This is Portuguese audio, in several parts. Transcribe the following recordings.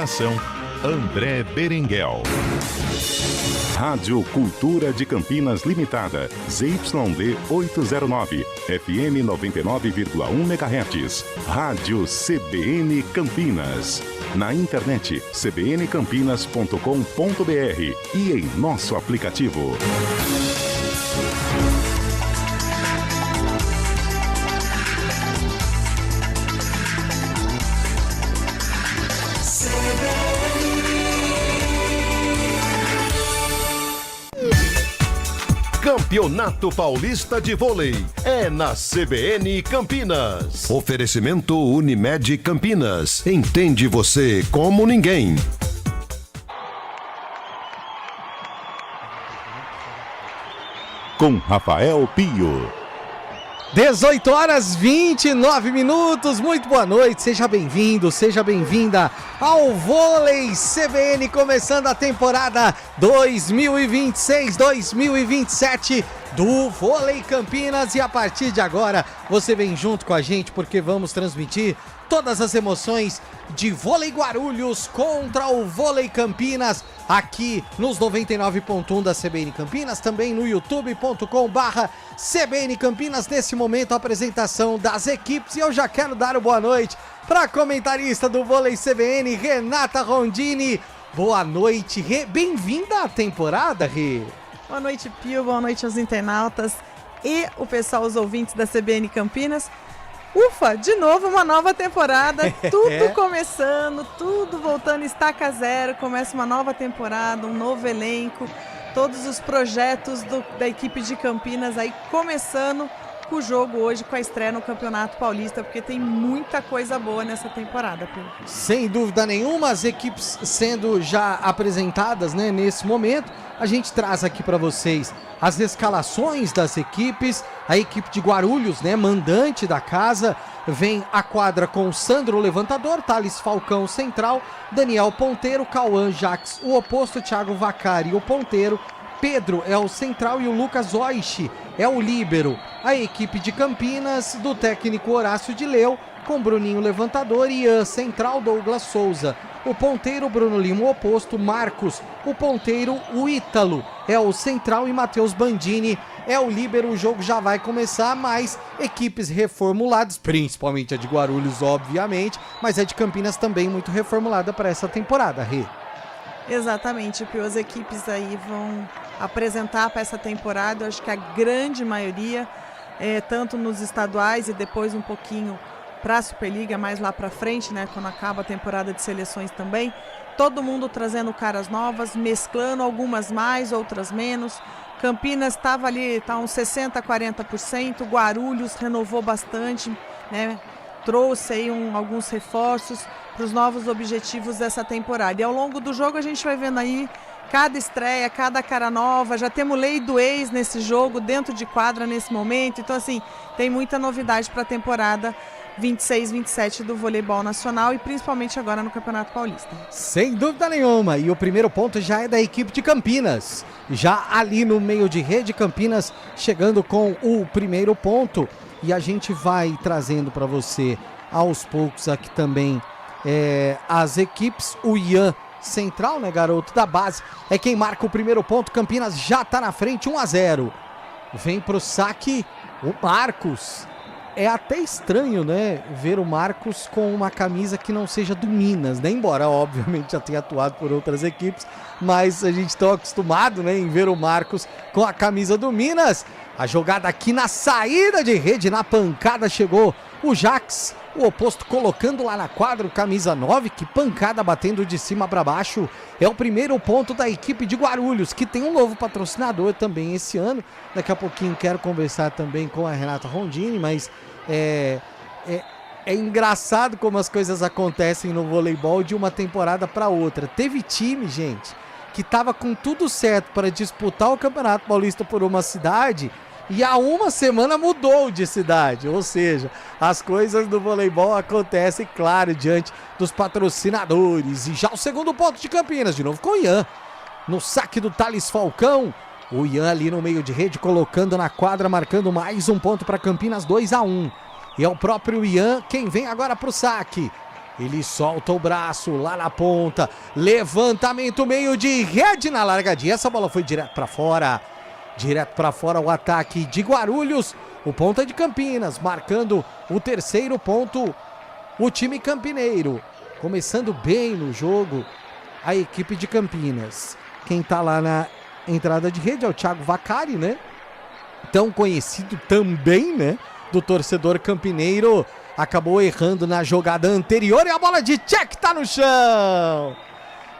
Apresentação: André Berenguel. Rádio Cultura de Campinas Limitada, ZYD 809, FM 99,1 MHz. Rádio CBN Campinas. Na internet, cbncampinas.com.br e em nosso aplicativo. Campeonato Paulista de Vôlei é na CBN Campinas. Oferecimento Unimed Campinas. Entende você como ninguém. Com Rafael Pio. 18h29, muito boa noite, seja bem-vindo, seja bem-vinda ao Vôlei CBN, começando a temporada 2026-2027 do Vôlei Campinas, e a partir de agora você vem junto com a gente porque vamos transmitir todas as emoções de Vôlei Guarulhos contra o Vôlei Campinas, aqui nos 99.1 da CBN Campinas, também no youtube.com/CBN Campinas. Nesse momento, a apresentação das equipes, e eu já quero dar o boa noite para a comentarista do Vôlei CBN, Renata Rondini. Boa noite, Rê. Bem-vinda à temporada, Rê. Boa noite, Pio. Boa noite aos internautas e o pessoal, os ouvintes da CBN Campinas. Ufa, de novo uma nova temporada, tudo começando, tudo voltando, estaca zero, começa uma nova temporada, um novo elenco, todos os projetos da equipe de Campinas aí começando com o jogo hoje, com a estreia no Campeonato Paulista, porque tem muita coisa boa nessa temporada, Pio. Sem dúvida nenhuma, as equipes sendo já apresentadas, né, nesse momento, a gente traz aqui para vocês as escalações das equipes. A equipe de Guarulhos, né, mandante da casa, vem à quadra com o Sandro Levantador, Thales Falcão central, Daniel ponteiro, Cauã Jax o oposto, Thiago Vacari o ponteiro, Pedro é o central e o Lucas Oishi é o líbero. A equipe de Campinas, do técnico Horácio de Leu, com Bruninho Levantador, Ian central, Douglas Souza o ponteiro, Bruno Lima o oposto, Marcos o ponteiro, o Ítalo é o central e Matheus Bandini é o líbero. O jogo já vai começar, mas equipes reformuladas, principalmente a de Guarulhos, obviamente, mas a de Campinas também muito reformulada para essa temporada, Rê. Exatamente, Pio, as equipes aí vão apresentar para essa temporada, eu acho que a grande maioria, tanto nos estaduais e depois um pouquinho para a Superliga, mais lá para frente, né, quando acaba a temporada de seleções também, todo mundo trazendo caras novas, mesclando, algumas mais, outras menos. Campinas estava ali, tá uns 60%, 40%, Guarulhos renovou bastante, né, trouxe aí alguns reforços para os novos objetivos dessa temporada. E ao longo do jogo a gente vai vendo aí cada estreia, cada cara nova, já temos lei do ex nesse jogo, dentro de quadra nesse momento, então assim, tem muita novidade para a temporada 26-27 do voleibol nacional e principalmente agora no Campeonato Paulista. Sem dúvida nenhuma, e o primeiro ponto já é da equipe de Campinas, já ali no meio de rede, Campinas chegando com o primeiro ponto, e a gente vai trazendo para você aos poucos aqui também as equipes. O Ian central, né, garoto da base, é quem marca o primeiro ponto. Campinas já tá na frente, 1-0. Vem pro saque o Marcos. É até estranho, né, ver o Marcos com uma camisa que não seja do Minas, né? Embora, obviamente, já tenha atuado por outras equipes, mas a gente está acostumado, né, em ver o Marcos com a camisa do Minas. A jogada aqui na saída de rede, na pancada, chegou o Jax, o oposto colocando lá na quadra, o camisa 9, que pancada batendo de cima para baixo. É o primeiro ponto da equipe de Guarulhos, que tem um novo patrocinador também esse ano. Daqui a pouquinho quero conversar também com a Renata Rondini, mas é engraçado como as coisas acontecem no voleibol de uma temporada para outra. Teve time, gente, que estava com tudo certo para disputar o Campeonato Paulista por uma cidade e há uma semana mudou de cidade, ou seja, as coisas do voleibol acontecem, claro, diante dos patrocinadores. E já o segundo ponto de Campinas, de novo com o Ian, no saque do Thales Falcão, o Ian ali no meio de rede, colocando na quadra, marcando mais um ponto para Campinas, 2-1. E é o próprio Ian quem vem agora para o saque. Ele solta o braço lá na ponta. Levantamento meio de rede na largadinha. Essa bola foi direto para fora. Direto para fora o ataque de Guarulhos. O ponta de Campinas marcando o terceiro ponto. O time campineiro começando bem no jogo. A equipe de Campinas. Quem tá lá na entrada de rede é o Thiago Vaccari, né? Tão conhecido também, né? Do torcedor campineiro. Acabou errando na jogada anterior e a bola de check tá no chão.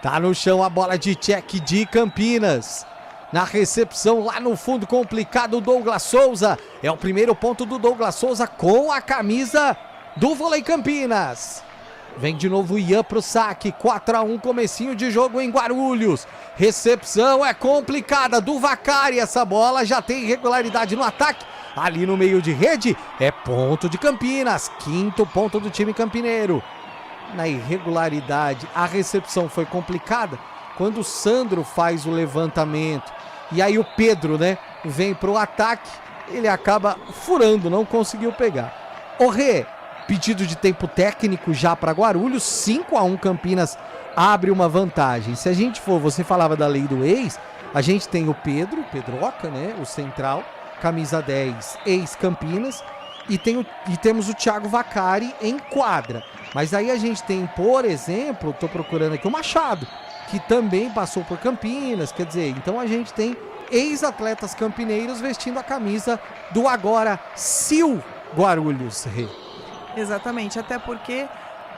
Tá no chão a bola de check de Campinas. Na recepção lá no fundo complicado o Douglas Souza. É o primeiro ponto do Douglas Souza com a camisa do Vôlei Campinas. Vem de novo o Ian pro saque. 4-1 comecinho de jogo em Guarulhos. Recepção é complicada do Vaccari. Essa bola já tem irregularidade no ataque. Ali no meio de rede é ponto de Campinas. Quinto ponto do time campineiro. Na irregularidade, a recepção foi complicada quando o Sandro faz o levantamento. E aí o Pedro, né, vem pro ataque. Ele acaba furando, não conseguiu pegar. O Rê, pedido de tempo técnico já para Guarulhos. 5-1 Campinas abre uma vantagem. Se a gente for, você falava da lei do ex, a gente tem o Pedroca, né, o central, camisa 10, ex-Campinas, e temos o Thiago Vaccari em quadra. Mas aí a gente tem, por exemplo, tô procurando aqui o Machado, que também passou por Campinas, quer dizer, então a gente tem ex-atletas campineiros vestindo a camisa do agora Sil Guarulhos. Exatamente, até porque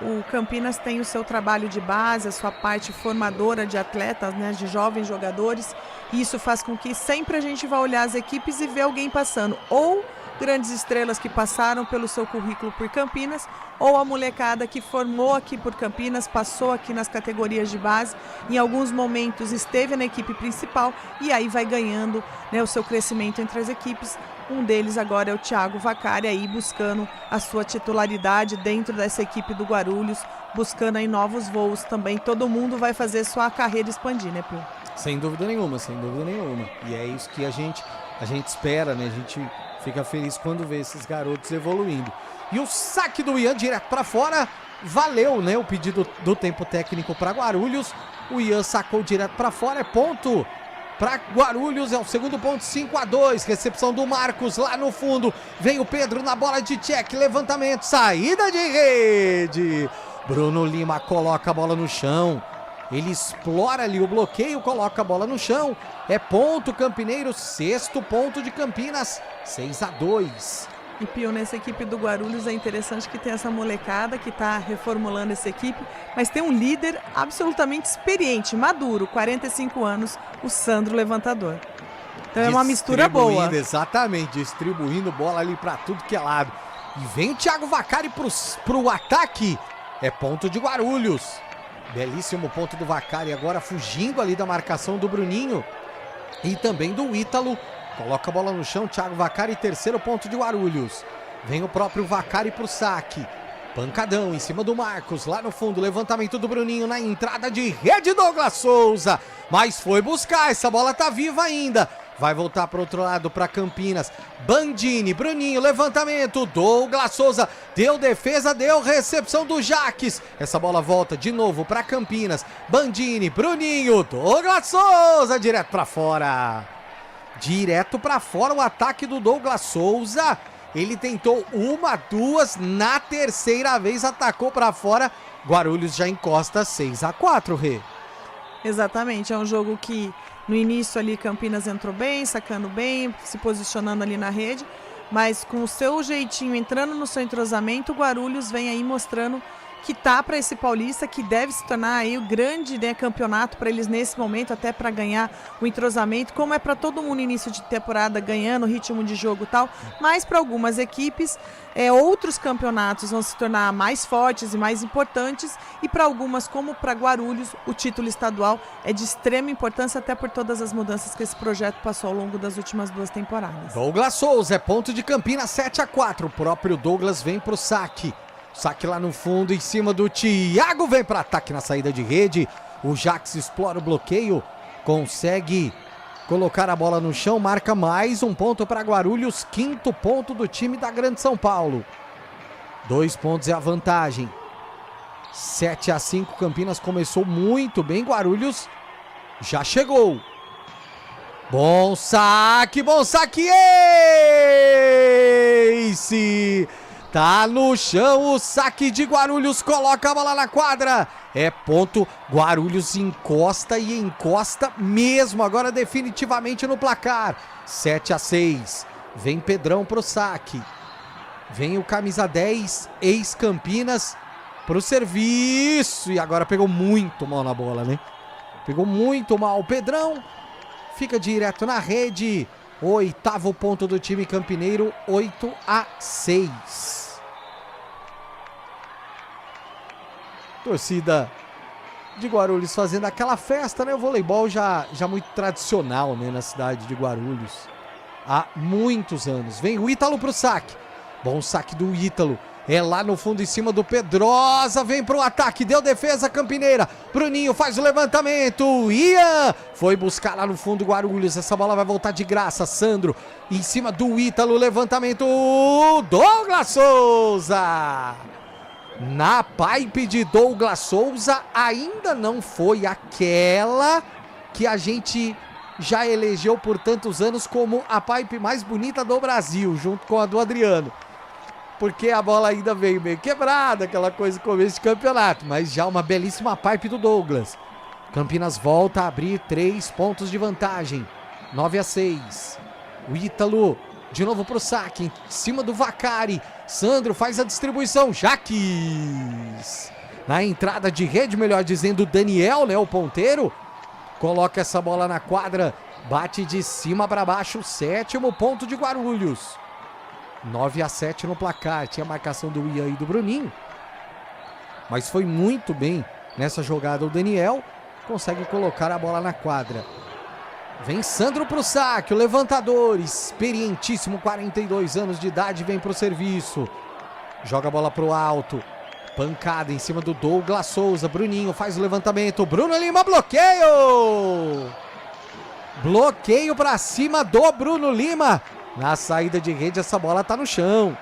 o Campinas tem o seu trabalho de base, a sua parte formadora de atletas, né, de jovens jogadores, e isso faz com que sempre a gente vá olhar as equipes e ver alguém passando, ou grandes estrelas que passaram pelo seu currículo por Campinas, ou a molecada que formou aqui por Campinas, passou aqui nas categorias de base, em alguns momentos esteve na equipe principal e aí vai ganhando, né, o seu crescimento entre as equipes. Um deles agora é o Thiago Vaccari, aí buscando a sua titularidade dentro dessa equipe do Guarulhos, buscando aí novos voos também. Todo mundo vai fazer sua carreira expandir, né, Pio? Sem dúvida nenhuma, sem dúvida nenhuma. E é isso que a gente espera, né? A gente fica feliz quando vê esses garotos evoluindo. E o saque do Ian direto para fora, valeu, né? O pedido do tempo técnico para Guarulhos. O Ian sacou direto para fora, é ponto para Guarulhos, é o segundo ponto, 5-2. Recepção do Marcos lá no fundo. Vem o Pedro na bola de check, levantamento, saída de rede. Bruno Lima coloca a bola no chão. Ele explora ali o bloqueio, coloca a bola no chão. É ponto campineiro, sexto ponto de Campinas, 6-2. E Pio, nessa equipe do Guarulhos é interessante que tem essa molecada que está reformulando essa equipe, mas tem um líder absolutamente experiente, maduro, 45 anos, o Sandro Levantador. Então é uma mistura boa. Exatamente, distribuindo bola ali para tudo que é lado. E vem o Thiago Vaccari pro ataque. É ponto de Guarulhos. Belíssimo ponto do Vaccari, agora fugindo ali da marcação do Bruninho e também do Ítalo. Coloca a bola no chão, Thiago Vaccari, terceiro ponto de Guarulhos. Vem o próprio Vaccari pro saque. Pancadão em cima do Marcos, lá no fundo, levantamento do Bruninho na entrada de rede, Douglas Souza. Mas foi buscar, essa bola tá viva ainda. Vai voltar pro outro lado, para Campinas. Bandini, Bruninho, levantamento, Douglas Souza. Deu defesa, deu recepção do Jaques. Essa bola volta de novo para Campinas. Bandini, Bruninho, Douglas Souza, direto para fora. Direto para fora o ataque do Douglas Souza. Ele tentou uma, duas, na terceira vez atacou para fora. Guarulhos já encosta 6-4, Rê. Exatamente, é um jogo que no início ali Campinas entrou bem, sacando bem, se posicionando ali na rede, mas com o seu jeitinho, entrando no seu entrosamento, o Guarulhos vem aí mostrando que tá para esse Paulista, que deve se tornar aí o grande, né, campeonato para eles nesse momento, até para ganhar o entrosamento, como é para todo mundo início de temporada, ganhando ritmo de jogo e tal, mas para algumas equipes, outros campeonatos vão se tornar mais fortes e mais importantes, e para algumas, como para Guarulhos, o título estadual é de extrema importância, até por todas as mudanças que esse projeto passou ao longo das últimas 2 temporadas. Douglas Souza, é ponto de Campinas, 7-4, o próprio Douglas vem pro saque. Saque lá no fundo, em cima do Thiago, vem para ataque na saída de rede. O Jax explora o bloqueio, consegue colocar a bola no chão, marca mais um ponto para Guarulhos, quinto ponto do time da Grande São Paulo. 2 pontos é a vantagem. 7-5, Campinas começou muito bem, Guarulhos já chegou. Bom saque, Ace! Tá no chão o saque de Guarulhos, coloca a bola na quadra. É ponto, Guarulhos encosta e encosta mesmo, agora definitivamente no placar. 7-6, vem Pedrão pro saque. Vem o camisa 10, ex-Campinas, pro serviço. E agora pegou muito mal na bola, né? Pegou muito mal o Pedrão. Fica direto na rede. 8º ponto do time campineiro, 8-6. Torcida de Guarulhos fazendo aquela festa, né? O voleibol já muito tradicional, né? Na cidade de Guarulhos. Há muitos anos. Vem o Ítalo pro saque. Bom saque do Ítalo. É lá no fundo em cima do Pedrosa. Vem pro ataque. Deu defesa campineira. Bruninho faz o levantamento. Ian foi buscar lá no fundo Guarulhos. Essa bola vai voltar de graça. Sandro em cima do Ítalo. Levantamento. Douglas Souza. Na pipe de Douglas Souza. Ainda não foi aquela que a gente já elegeu por tantos anos como a pipe mais bonita do Brasil, junto com a do Adriano. Porque a bola ainda veio meio quebrada, aquela coisa no começo de campeonato. Mas já uma belíssima pipe do Douglas. Campinas volta a abrir 3 pontos de vantagem. 9-6. O Ítalo de novo pro saque. Em cima do Vacari. Sandro faz a distribuição. Jaques. Na entrada de rede, melhor dizendo, Daniel, né? O ponteiro. Coloca essa bola na quadra. Bate de cima para baixo. 7º ponto de Guarulhos. 9-7 no placar. Tinha a marcação do Ian e do Bruninho. Mas foi muito bem nessa jogada o Daniel. Consegue colocar a bola na quadra. Vem Sandro pro saque. O levantador, experientíssimo, 42 anos de idade, vem pro serviço. Joga a bola pro alto. Pancada em cima do Douglas Souza. Bruninho faz o levantamento. Bruno Lima, bloqueio! Bloqueio pra cima do Bruno Lima. Na saída de rede, essa bola tá no chão.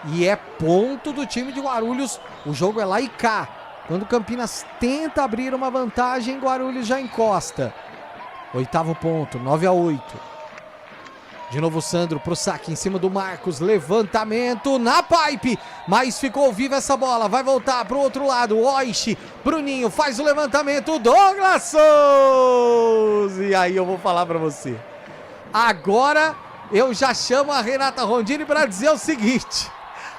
E é ponto do time de Guarulhos. O jogo é lá e cá. Quando o Campinas tenta abrir uma vantagem, Guarulhos já encosta. 8º ponto, 9-8. De novo o Sandro pro saque em cima do Marcos. Levantamento na pipe. Mas ficou viva essa bola. Vai voltar pro outro lado. Oishi. Bruninho faz o levantamento. Douglas Souza. E aí eu vou falar pra você. Agora eu já chamo a Renata Rondini para dizer o seguinte: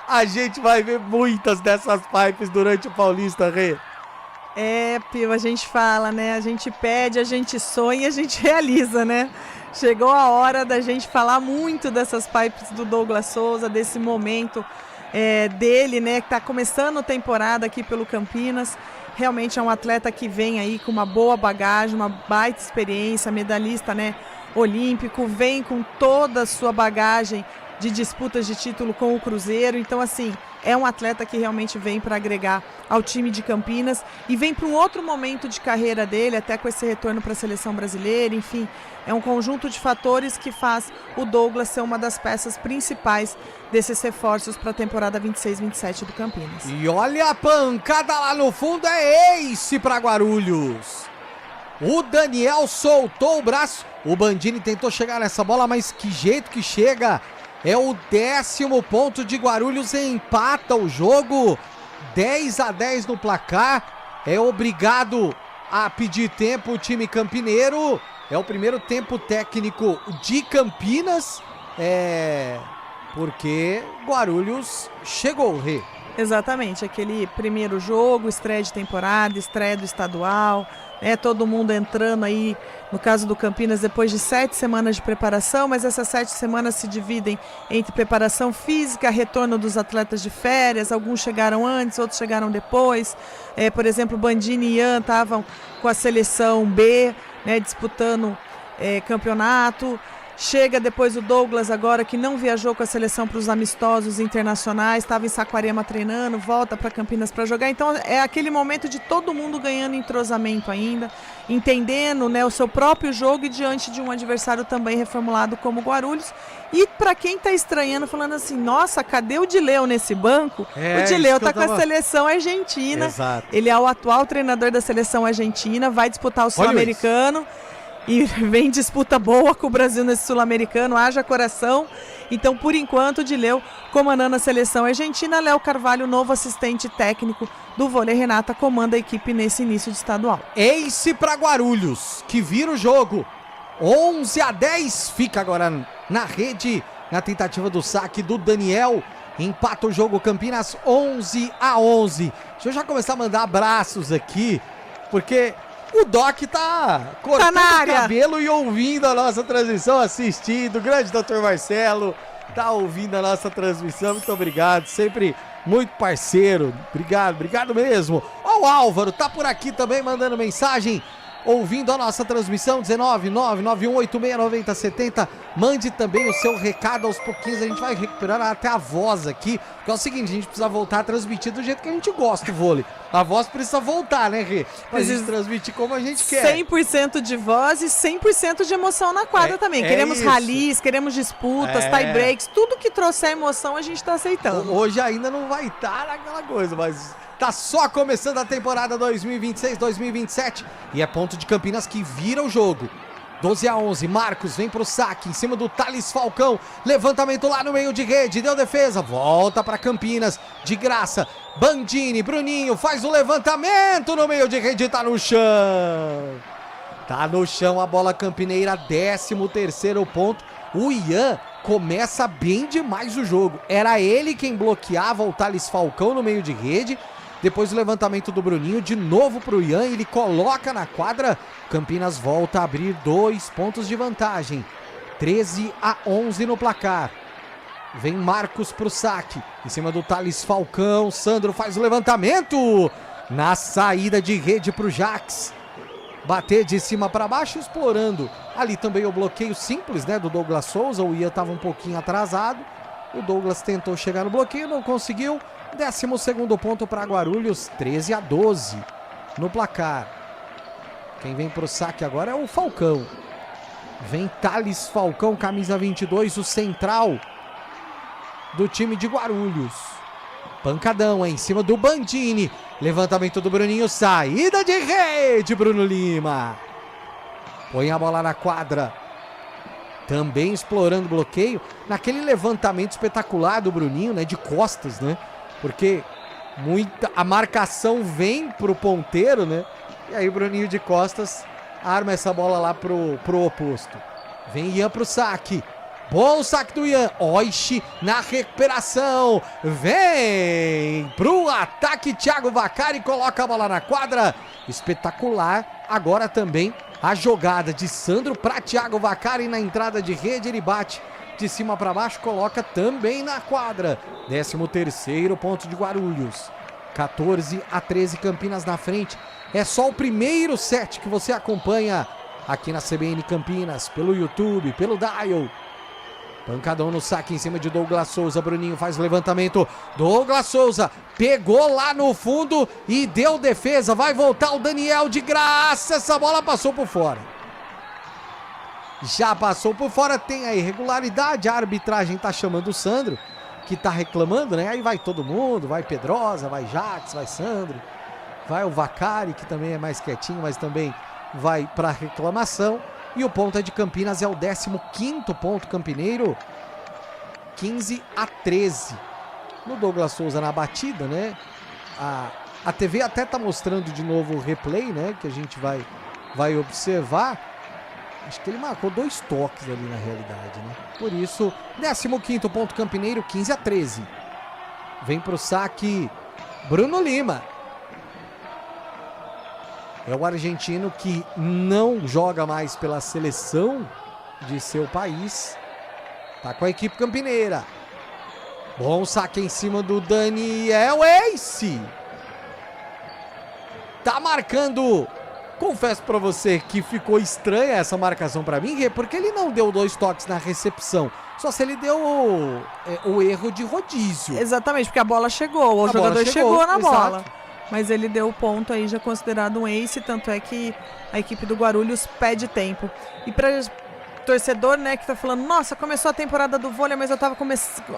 a gente vai ver muitas dessas pipes durante o Paulista, Rê. É, Pio, a gente fala, né? A gente pede, a gente sonha e a gente realiza, né? Chegou a hora da gente falar muito dessas pipes do Douglas Souza, desse momento dele, né? Que tá começando a temporada aqui pelo Campinas. Realmente é um atleta que vem aí com uma boa bagagem, uma baita experiência, medalhista, né? Olímpico, vem com toda a sua bagagem de disputas de título com o Cruzeiro. Então, assim, é um atleta que realmente vem para agregar ao time de Campinas e vem para um outro momento de carreira dele, até com esse retorno para a seleção brasileira. Enfim, é um conjunto de fatores que faz o Douglas ser uma das peças principais desses reforços para a temporada 26-27 do Campinas. E olha a pancada lá no fundo, é ace para Guarulhos. O Daniel soltou o braço. O Bandini tentou chegar nessa bola, mas que jeito que chega. É o 10º ponto de Guarulhos, empata o jogo. 10-10 no placar. É obrigado a pedir tempo o time campineiro. É o primeiro tempo técnico de Campinas. Porque Guarulhos chegou, Rê. Exatamente, aquele primeiro jogo, estreia de temporada, estreia do estadual, né? Todo mundo entrando aí, no caso do Campinas, depois de 7 semanas de preparação, mas essas 7 semanas se dividem entre preparação física, retorno dos atletas de férias, alguns chegaram antes, outros chegaram depois. Por exemplo, Bandini e Ian estavam com a seleção B, né, disputando campeonato. Chega depois o Douglas agora, que não viajou com a seleção para os amistosos internacionais, estava em Saquarema treinando, volta para Campinas para jogar. Então é aquele momento de todo mundo ganhando entrosamento ainda, entendendo, né, o seu próprio jogo e diante de um adversário também reformulado como o Guarulhos. E para quem está estranhando, falando assim, nossa, cadê o Dileu nesse banco? O Dileu está com a seleção argentina. Exato. Ele é o atual treinador da seleção argentina, vai disputar o Sul-Americano. E vem disputa boa com o Brasil nesse Sul-Americano, haja coração. Então, por enquanto, o Dileu comandando a seleção argentina. Léo Carvalho, novo assistente técnico do vôlei. Renata comanda a equipe nesse início de estadual. Ace para Guarulhos, que vira o jogo. 11-10, fica agora na rede, na tentativa do saque do Daniel. Empata o jogo Campinas 11-11. Deixa eu já começar a mandar abraços aqui, porque o Doc tá cortando o cabelo e ouvindo a nossa transmissão, assistindo. O grande Dr. Marcelo tá ouvindo a nossa transmissão. Muito obrigado, sempre muito parceiro. Obrigado mesmo. Ó, o Álvaro tá por aqui também mandando mensagem, ouvindo a nossa transmissão, 19991869070. Mande também o seu recado aos pouquinhos, a gente vai recuperar até a voz aqui, porque é o seguinte, a gente precisa voltar a transmitir do jeito que a gente gosta do vôlei. A voz precisa voltar, né, Rê? Pra gente transmitir como a gente quer. 100% de voz e 100% de emoção na quadra também. Queremos ralis, queremos disputas, tie breaks, tudo que trouxer emoção a gente tá aceitando. Hoje ainda não vai estar naquela coisa, mas tá só começando a temporada 2026-2027 e é ponto de Campinas que vira o jogo. 12-11, Marcos vem pro saque, em cima do Thales Falcão, levantamento lá no meio de rede, deu defesa, volta pra Campinas, de graça, Bandini, Bruninho, faz o levantamento no meio de rede, tá no chão a bola campineira, 13º ponto, o Ian começa bem demais o jogo, era ele quem bloqueava o Thales Falcão no meio de rede. Depois do levantamento do Bruninho, de novo pro Ian, ele coloca na quadra. Campinas volta a abrir 2 pontos de vantagem. 13-11 no placar. Vem Marcos pro saque. Em cima do Thales Falcão. Sandro faz o levantamento. Na saída de rede pro Jax. Bater de cima para baixo, explorando. Ali também o bloqueio simples, né, do Douglas Souza. O Ian estava um pouquinho atrasado. O Douglas tentou chegar no bloqueio, não conseguiu. 12º ponto para Guarulhos, 13-12 no placar. Quem vem pro saque agora é o Falcão. Vem Thales Falcão, camisa 22, o central do time de Guarulhos. Pancadão em cima do Bandini. Levantamento do Bruninho, saída de rede, Bruno Lima. Põe a bola na quadra. Também explorando o bloqueio. Naquele levantamento espetacular do Bruninho, né, de costas, né? Porque a marcação vem pro ponteiro, né? E aí o Bruninho de costas arma essa bola lá pro oposto. Vem Ian pro saque. Bom saque do Ian. Oishi na recuperação. Vem pro ataque Thiago Vaccari, coloca a bola na quadra. Espetacular. Agora também a jogada de Sandro para Thiago Vaccari na entrada de rede. Ele bate de cima para baixo, coloca também na quadra. 13º ponto de Guarulhos. 14-13 Campinas na frente. É só o primeiro set que você acompanha aqui na CBN Campinas, pelo YouTube, pelo Dial. Pancadão no saque em cima de Douglas Souza. Bruninho faz o levantamento. Douglas Souza pegou lá no fundo e deu defesa. Vai voltar o Daniel de graça. Essa bola passou por fora. Já passou por fora, tem a irregularidade, a arbitragem tá chamando o Sandro, que tá reclamando, né? Aí vai todo mundo, vai Pedrosa, vai Jax, vai Sandro, vai o Vaccari, que também é mais quietinho, mas também vai pra reclamação. E o ponto é de Campinas, é o 15º ponto campineiro, 15-13. No Douglas Souza na batida, né? A TV até tá mostrando de novo o replay, né? Que a gente vai observar. Acho que ele marcou 2 toques ali na realidade, né? Por isso, 15º ponto campineiro, 15-13. Vem pro saque Bruno Lima. É o argentino que não joga mais pela seleção de seu país. Tá com a equipe campineira. Bom saque em cima do Daniel. Ace! Tá marcando Confesso pra você que ficou estranha essa marcação pra mim, porque ele não deu 2 toques na recepção. Só se ele deu o erro de rodízio. Exatamente, porque a bola chegou, o jogador chegou na bola. Exato. Mas ele deu o ponto aí, já considerado um ace, tanto é que a equipe do Guarulhos pede tempo. E para torcedor, né, que tá falando, nossa, começou a temporada do vôlei, mas eu tava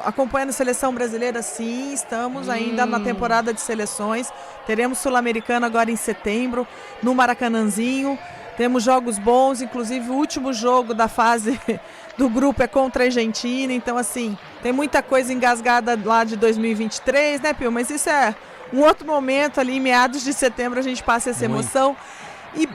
acompanhando a seleção brasileira. Sim, estamos ainda na temporada de seleções. Teremos Sul-Americano agora em setembro, no Maracanãzinho. Temos jogos bons, inclusive o último jogo da fase do grupo é contra a Argentina. Então, assim, tem muita coisa engasgada lá de 2023, né, Pio? Mas isso é um outro momento ali, em meados de setembro, a gente passa essa emoção.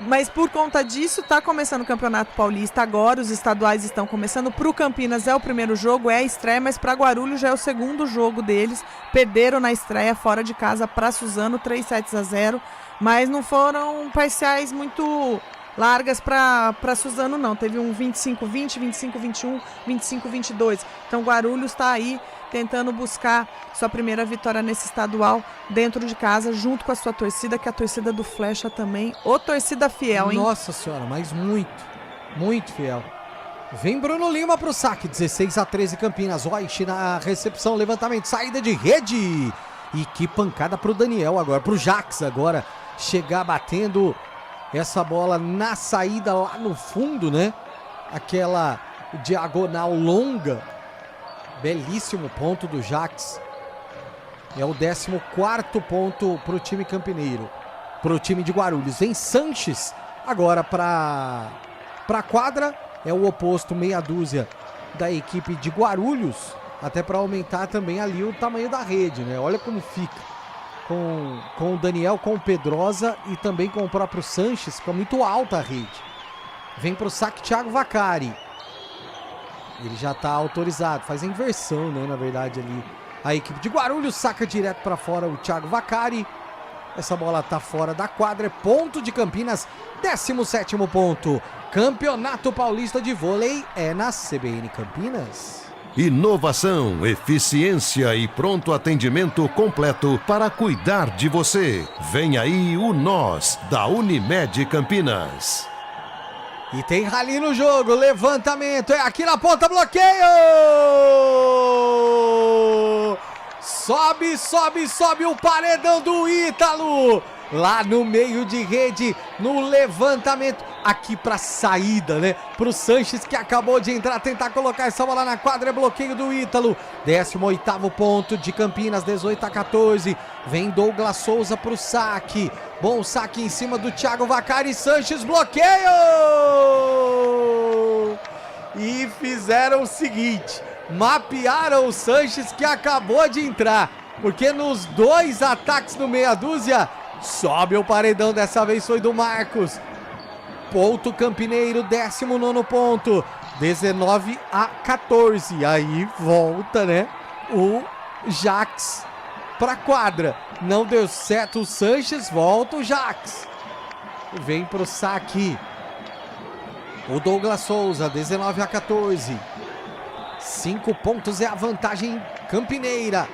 Mas por conta disso, está começando o Campeonato Paulista agora, os estaduais estão começando. Para o Campinas é o primeiro jogo, é a estreia, mas para Guarulhos já é o segundo jogo deles. Perderam na estreia fora de casa para Suzano, 3-0, mas não foram parciais muito largas para Suzano, não. Teve um 25-20, 25-21, 25-22. Então Guarulhos está aí tentando buscar sua primeira vitória nesse estadual dentro de casa, junto com a sua torcida, que é a torcida do Flecha também. Ô, torcida fiel, hein? Nossa senhora, mas muito fiel. Vem Bruno Lima pro saque, 16-13 Campinas. Oixe na recepção, levantamento, saída de rede. E que pancada pro Daniel agora, pro Jax agora, chegar batendo essa bola na saída lá no fundo, né? Aquela diagonal longa. Belíssimo ponto do Jax. É o 14º ponto pro time campineiro. Pro time de Guarulhos. Vem Sanches agora pra quadra. É o oposto, meia dúzia da equipe de Guarulhos. Até para aumentar também ali o tamanho da rede, né? Olha como fica. Com o Daniel, com o Pedrosa e também com o próprio Sanches. Fica muito alta a rede. Vem pro saque Thiago Vacari. Ele já está autorizado, faz a inversão, né, na verdade, ali. A equipe de Guarulhos saca direto para fora o Thiago Vacari. Essa bola está fora da quadra, é ponto de Campinas, 17º ponto. Campeonato Paulista de Vôlei é na CBN Campinas. Inovação, eficiência e pronto atendimento completo para cuidar de você. Vem aí o Nós, da Unimed Campinas. E tem rally no jogo, levantamento, é aqui na ponta, bloqueio! Sobe o paredão do Ítalo! Lá no meio de rede, no levantamento, aqui pra saída, né? Pro Sanches que acabou de entrar, tentar colocar essa bola na quadra, é bloqueio do Ítalo. 18º ponto de Campinas, 18-14. Vem Douglas Souza pro saque. Bom saque em cima do Thiago Vacari, Sanches, bloqueio! E fizeram o seguinte, mapearam o Sanches que acabou de entrar, porque nos 2 ataques no meia dúzia, sobe o paredão, dessa vez foi do Marcos. Ponto campineiro, 19º ponto, 19-14. Aí volta, né, o Jax pra quadra. Não deu certo o Sanches, volta o Jax. Vem pro saque o Douglas Souza, 19-14. 5 pontos é a vantagem campineira.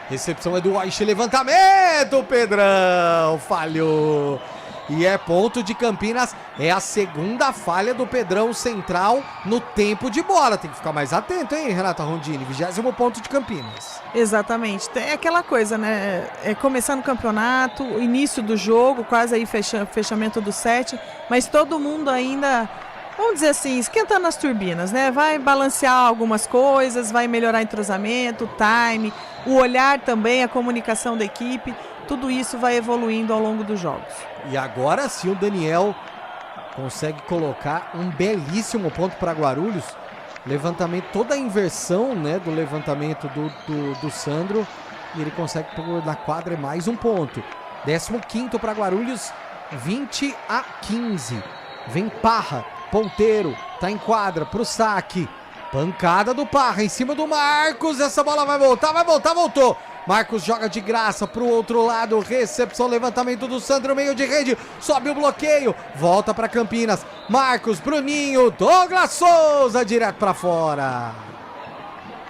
Recepção é do Oishi, levantamento, Pedrão, falhou. E é ponto de Campinas, é a segunda falha do Pedrão Central no tempo de bola. Tem que ficar mais atento, hein, Renata Rondini? 20º ponto de Campinas. Exatamente, tem aquela coisa, né, começando o campeonato, o início do jogo, quase aí fechamento do set, mas todo mundo ainda, vamos dizer assim, esquentando as turbinas, né? Vai balancear algumas coisas, vai melhorar entrosamento, o time, o olhar também, a comunicação da equipe, tudo isso vai evoluindo ao longo dos jogos. E agora sim o Daniel consegue colocar um belíssimo ponto para Guarulhos. Levantamento, toda a inversão, né, do levantamento do Sandro, e ele consegue pôr na quadra mais um ponto. 15º para Guarulhos, 20-15. Vem Parra, ponteiro, tá em quadra pro saque. Pancada do Parra em cima do Marcos. Essa bola vai voltar, voltou. Marcos joga de graça pro outro lado. Recepção, levantamento do Sandro, meio de rede. Sobe o bloqueio, volta para Campinas. Marcos, Bruninho, Douglas Souza, direto para fora.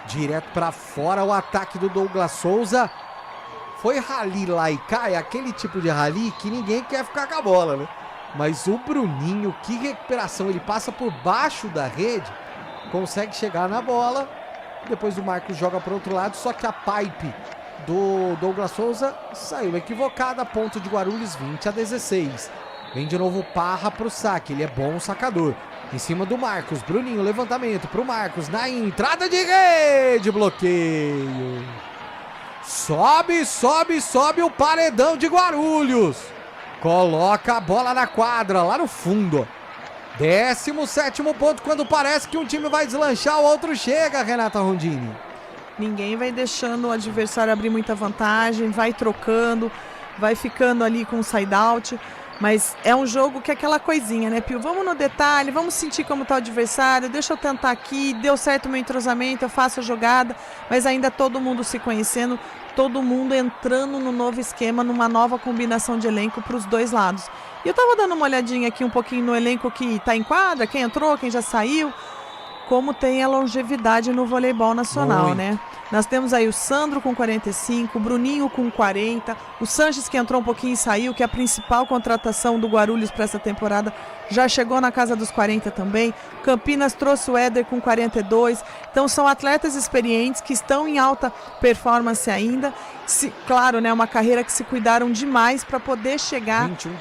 Direto para fora o ataque do Douglas Souza. Foi rally lá e cai, aquele tipo de rally que ninguém quer ficar com a bola, né? Mas o Bruninho, que recuperação, ele passa por baixo da rede, consegue chegar na bola, depois o Marcos joga para o outro lado, só que a pipe do Douglas Souza saiu equivocada, ponto de Guarulhos, 20-16. Vem de novo o Parra pro saque, ele é bom sacador. Em cima do Marcos, Bruninho, levantamento pro Marcos, na entrada de rede, bloqueio. Sobe o paredão de Guarulhos. Coloca a bola na quadra, lá no fundo. 17º ponto, quando parece que um time vai deslanchar, o outro chega, Renata Rondini. Ninguém vai deixando o adversário abrir muita vantagem, vai trocando, vai ficando ali com o side-out. Mas é um jogo que é aquela coisinha, né, Pio? Vamos no detalhe, vamos sentir como tá o adversário, deixa eu tentar aqui, deu certo o meu entrosamento, eu faço a jogada, mas ainda todo mundo se conhecendo, todo mundo entrando no novo esquema, numa nova combinação de elenco para os dois lados. E eu tava dando uma olhadinha aqui um pouquinho no elenco que tá em quadra, quem entrou, quem já saiu, como tem a longevidade no voleibol nacional, Muito. né? Nós temos aí o Sandro com 45, o Bruninho com 40, o Sanches que entrou um pouquinho e saiu, que é a principal contratação do Guarulhos para essa temporada, já chegou na casa dos 40 também. Campinas trouxe o Éder com 42, então são atletas experientes que estão em alta performance ainda. Claro, né, uma carreira que se cuidaram demais para poder chegar 21,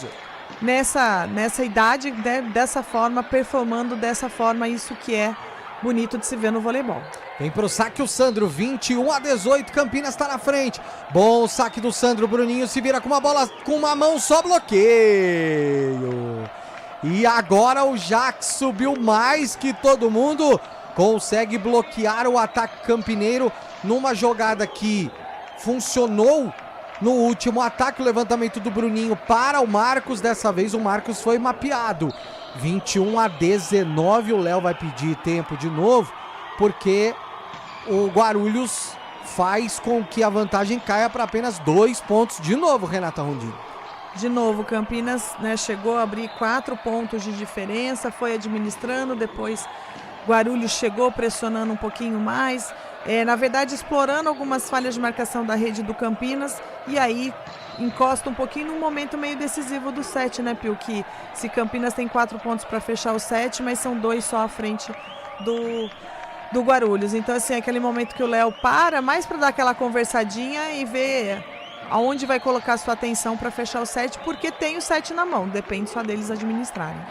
nessa idade, né, dessa forma, performando dessa forma, isso que é bonito de se ver no voleibol. Vem pro saque o Sandro, 21-18, Campinas tá na frente. Bom saque do Sandro, Bruninho se vira com uma bola, com uma mão só, bloqueio. E agora o Jax subiu mais que todo mundo, consegue bloquear o ataque campineiro numa jogada que funcionou no último ataque, o levantamento do Bruninho para o Marcos, dessa vez o Marcos foi mapeado. 21-19, o Léo vai pedir tempo de novo, porque o Guarulhos faz com que a vantagem caia para apenas 2 pontos. De novo, Renata Rondini. De novo, Campinas, né, chegou a abrir 4 pontos de diferença, foi administrando, depois Guarulhos chegou pressionando um pouquinho mais, na verdade explorando algumas falhas de marcação da rede do Campinas, e aí encosta um pouquinho num momento meio decisivo do set, né, Pio? Que se Campinas tem 4 pontos para fechar o set, mas são 2 só à frente do Guarulhos. Então, assim, é aquele momento que o Léo para, mais para dar aquela conversadinha e ver aonde vai colocar sua atenção para fechar o set, porque tem o set na mão, depende só deles administrarem.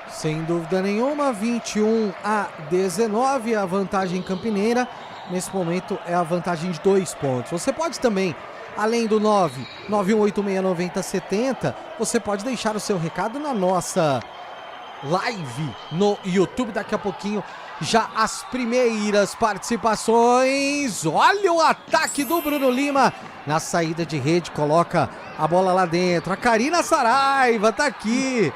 Sem dúvida nenhuma, 21-19, a vantagem campineira. Nesse momento é a vantagem de 2 pontos. Você pode também, além do 991869070, você pode deixar o seu recado na nossa live no YouTube. Daqui a pouquinho, já as primeiras participações. Olha o ataque do Bruno Lima na saída de rede, coloca a bola lá dentro. A Karina Saraiva tá aqui.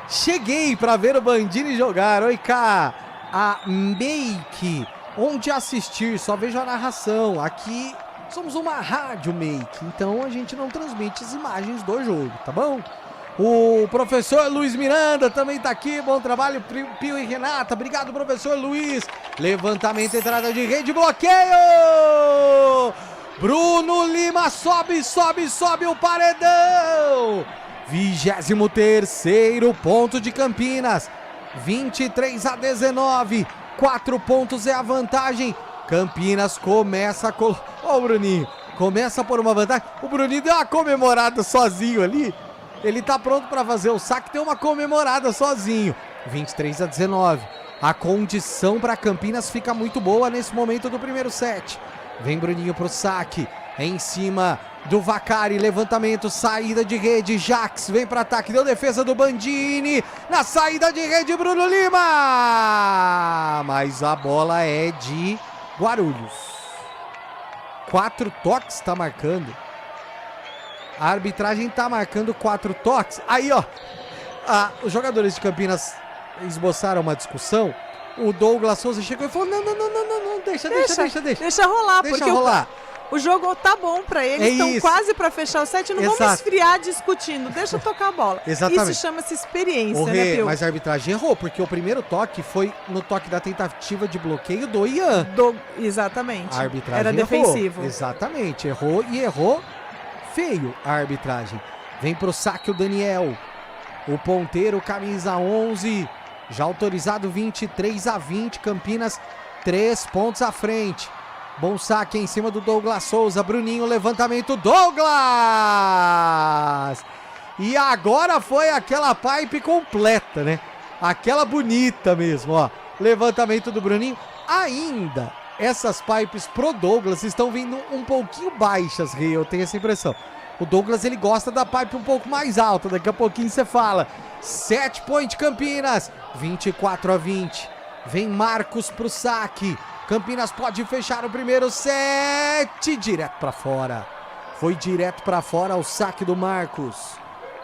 Cheguei para ver o Bandini jogar. Oi, Cá. A Make. Onde assistir? Só vejo a narração. Aqui somos uma rádio Make, então a gente não transmite as imagens do jogo, tá bom? O professor Luiz Miranda também tá aqui. Bom trabalho, Pio e Renata. Obrigado, professor Luiz. Levantamento, entrada de rede, bloqueio! Bruno Lima sobe o paredão! 23º ponto de Campinas. 23-19. 4 pontos é a vantagem. Campinas começa a... Ó, o Bruninho. Começa por uma vantagem. O Bruninho deu uma comemorada sozinho ali. Ele tá pronto para fazer o saque. Deu uma comemorada sozinho. 23-19. A condição para Campinas fica muito boa nesse momento do primeiro set. Vem Bruninho pro saque. É em cima do Vacari, levantamento, saída de rede, Jax vem para ataque, deu defesa do Bandini, na saída de rede Bruno Lima, mas a bola é de Guarulhos. 4 toques tá marcando, a arbitragem tá marcando 4 toques, aí ó, os jogadores de Campinas esboçaram uma discussão, o Douglas Souza chegou e falou, não, deixa rolar, porque o jogo tá bom pra eles, estão quase pra fechar o set, não vamos esfriar discutindo, deixa tocar a bola. Exatamente. Isso chama-se experiência, né, Pio? Mas a arbitragem errou, porque o primeiro toque foi no toque da tentativa de bloqueio do Ian. Exatamente. A arbitragem era defensivo. Exatamente, errou feio a arbitragem. Vem pro saque o Daniel. O ponteiro, camisa 11, já autorizado 23-20, Campinas 3 pontos à frente. Bom saque em cima do Douglas Souza, Bruninho, levantamento, Douglas! E agora foi aquela pipe completa, né? Aquela bonita mesmo, ó. Levantamento do Bruninho. Ainda, essas pipes pro Douglas estão vindo um pouquinho baixas, Rei, eu tenho essa impressão. O Douglas, ele gosta da pipe um pouco mais alta, daqui a pouquinho você fala. 7 point Campinas, 24-20. Vem Marcos pro saque. Campinas pode fechar o primeiro set, direto pra fora. Foi direto pra fora o saque do Marcos.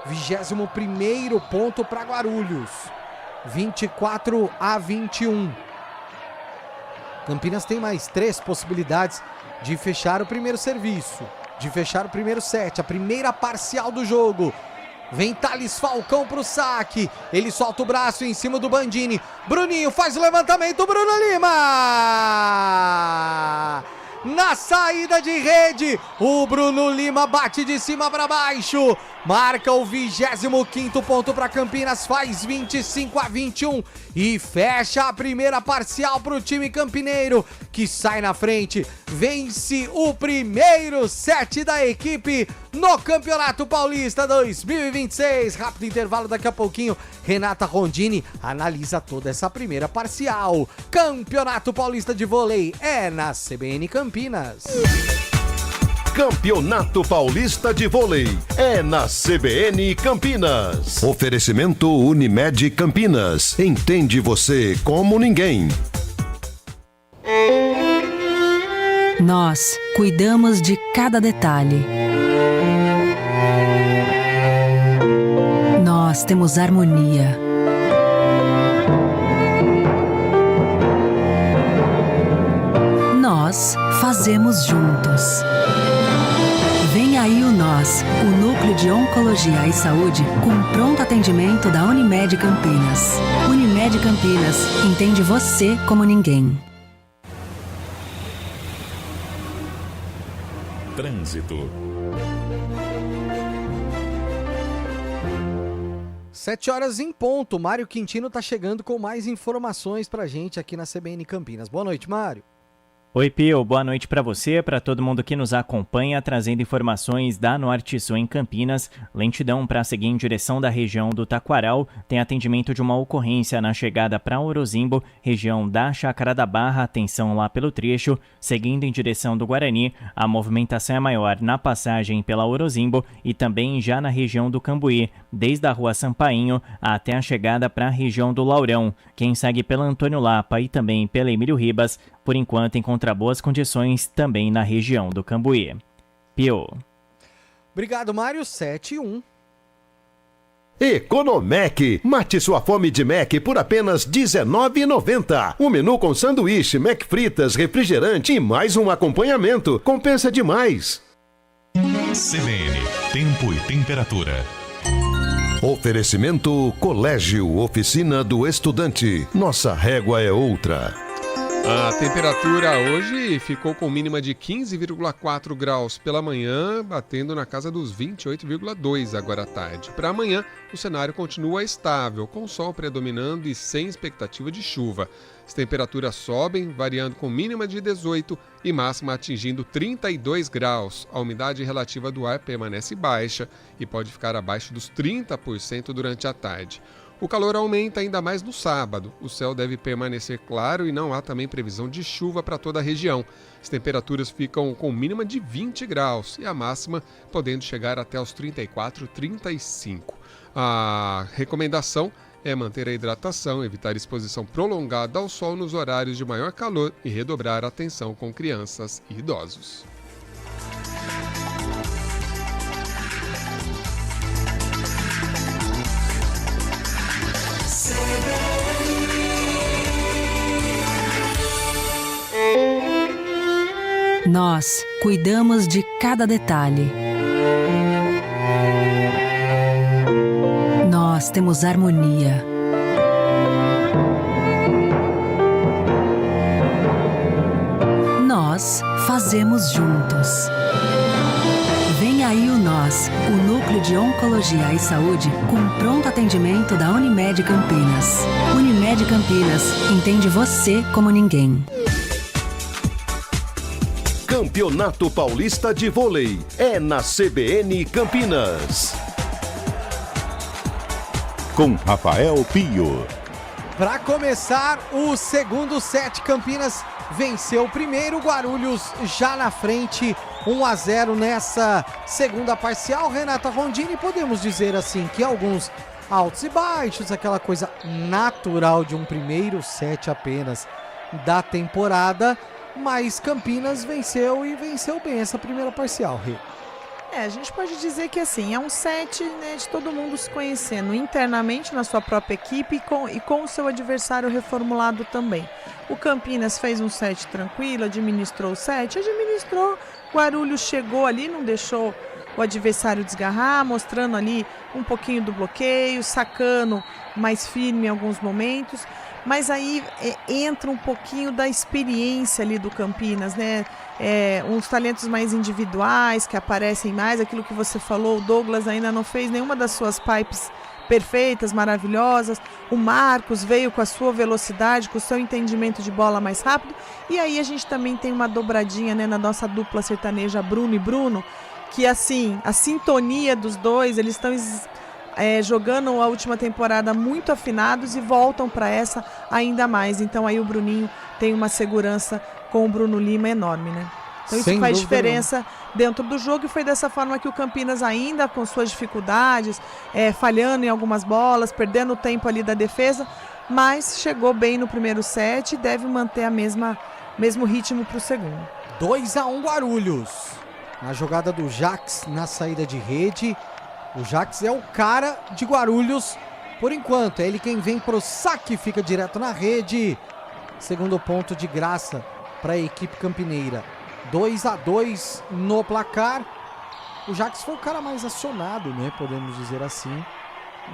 21º ponto para Guarulhos. 24-21. Campinas tem mais 3 possibilidades de fechar o primeiro serviço, de fechar o primeiro set, a primeira parcial do jogo. Vem Thales Falcão pro saque. Ele solta o braço em cima do Bandini. Bruninho faz o levantamento. Bruno Lima! Na saída de rede, o Bruno Lima bate de cima para baixo. Marca o 25º ponto para Campinas, faz 25-21 e fecha a primeira parcial para o time campineiro, que sai na frente, vence o primeiro set da equipe no Campeonato Paulista 2026. Rápido intervalo, daqui a pouquinho Renata Rondini analisa toda essa primeira parcial. Campeonato Paulista de Vôlei é na CBN Campinas. Campeonato Paulista de Vôlei é na CBN Campinas. Oferecimento Unimed Campinas. Entende você como ninguém. Nós cuidamos de cada detalhe. Nós temos harmonia. Nós fazemos juntos. Vem aí o NOS, o Núcleo de Oncologia e Saúde, com pronto atendimento da Unimed Campinas. Unimed Campinas, entende você como ninguém. Trânsito. 7 horas em ponto. Mário Quintino tá chegando com mais informações pra gente aqui na CBN Campinas. Boa noite, Mário. Oi, Pio, boa noite para você, para todo mundo que nos acompanha, trazendo informações da Norte Sul em Campinas. Lentidão para seguir em direção da região do Taquaral, tem atendimento de uma ocorrência na chegada para Orozimbo, região da Chácara da Barra, atenção lá pelo trecho. Seguindo em direção do Guarani, a movimentação é maior na passagem pela Orozimbo e também já na região do Cambuí, desde a Rua Sampainho até a chegada para a região do Laurão. Quem segue pela Antônio Lapa e também pela Emílio Ribas, por enquanto encontra boas condições também na região do Cambuí. Pio. Obrigado, Mário. 7-1. Economec. Mate sua fome de Mac por apenas R$19,90. Um menu com sanduíche, Mac fritas, refrigerante e mais um acompanhamento. Compensa demais. CBN, tempo e temperatura. Oferecimento Colégio Oficina do Estudante. Nossa régua é outra. A temperatura hoje ficou com mínima de 15,4 graus pela manhã, batendo na casa dos 28,2 agora à tarde. Para amanhã, o cenário continua estável, com sol predominando e sem expectativa de chuva. As temperaturas sobem, variando com mínima de 18 e máxima atingindo 32 graus. A umidade relativa do ar permanece baixa e pode ficar abaixo dos 30% durante a tarde. O calor aumenta ainda mais no sábado. O céu deve permanecer claro e não há também previsão de chuva para toda a região. As temperaturas ficam com mínima de 20 graus e a máxima podendo chegar até os 34, 35. A recomendação é manter a hidratação, evitar exposição prolongada ao sol nos horários de maior calor e redobrar a atenção com crianças e idosos. Nós cuidamos de cada detalhe. Nós temos harmonia. Nós fazemos juntos. Vem aí o NOS, o Núcleo de Oncologia e Saúde, com pronto atendimento da Unimed Campinas. Unimed Campinas, entende você como ninguém. Campeonato Paulista de Vôlei é na CBN Campinas. Com Rafael Pio. Para começar o segundo set, Campinas venceu o primeiro, Guarulhos já na frente, 1-0 nessa segunda parcial. Renata Rondini, podemos dizer assim que alguns altos e baixos, aquela coisa natural de um primeiro set apenas da temporada, mas Campinas venceu e venceu bem essa primeira parcial, Rê. A gente pode dizer que assim, é um set, né, de todo mundo se conhecendo internamente na sua própria equipe e com o seu adversário reformulado também. O Campinas fez um set tranquilo, administrou o set, Guarulhos chegou ali, não deixou o adversário desgarrar, mostrando ali um pouquinho do bloqueio, sacando mais firme em alguns momentos, mas aí entra um pouquinho da experiência ali do Campinas, né? Uns talentos mais individuais que aparecem mais, aquilo que você falou, o Douglas ainda não fez nenhuma das suas pipes perfeitas, maravilhosas, o Marcos veio com a sua velocidade, com o seu entendimento de bola mais rápido, e aí a gente também tem uma dobradinha, né, na nossa dupla sertaneja Bruno e Bruno, que assim, a sintonia dos dois, eles estão jogando a última temporada muito afinados e voltam para essa ainda mais, então aí o Bruninho tem uma segurança com o Bruno Lima enorme, né? Então isso faz diferença dentro do jogo e foi dessa forma que o Campinas ainda com suas dificuldades, falhando em algumas bolas, perdendo o tempo ali da defesa, mas chegou bem no primeiro set e deve manter mesmo ritmo para o segundo. 2-1 Guarulhos. Na jogada do Jax na saída de rede. O Jax é o cara de Guarulhos por enquanto. É ele quem vem pro saque, fica direto na rede. Segundo ponto de graça para a equipe campineira. 2-2 no placar. O Jax foi o cara mais acionado, né? Podemos dizer assim,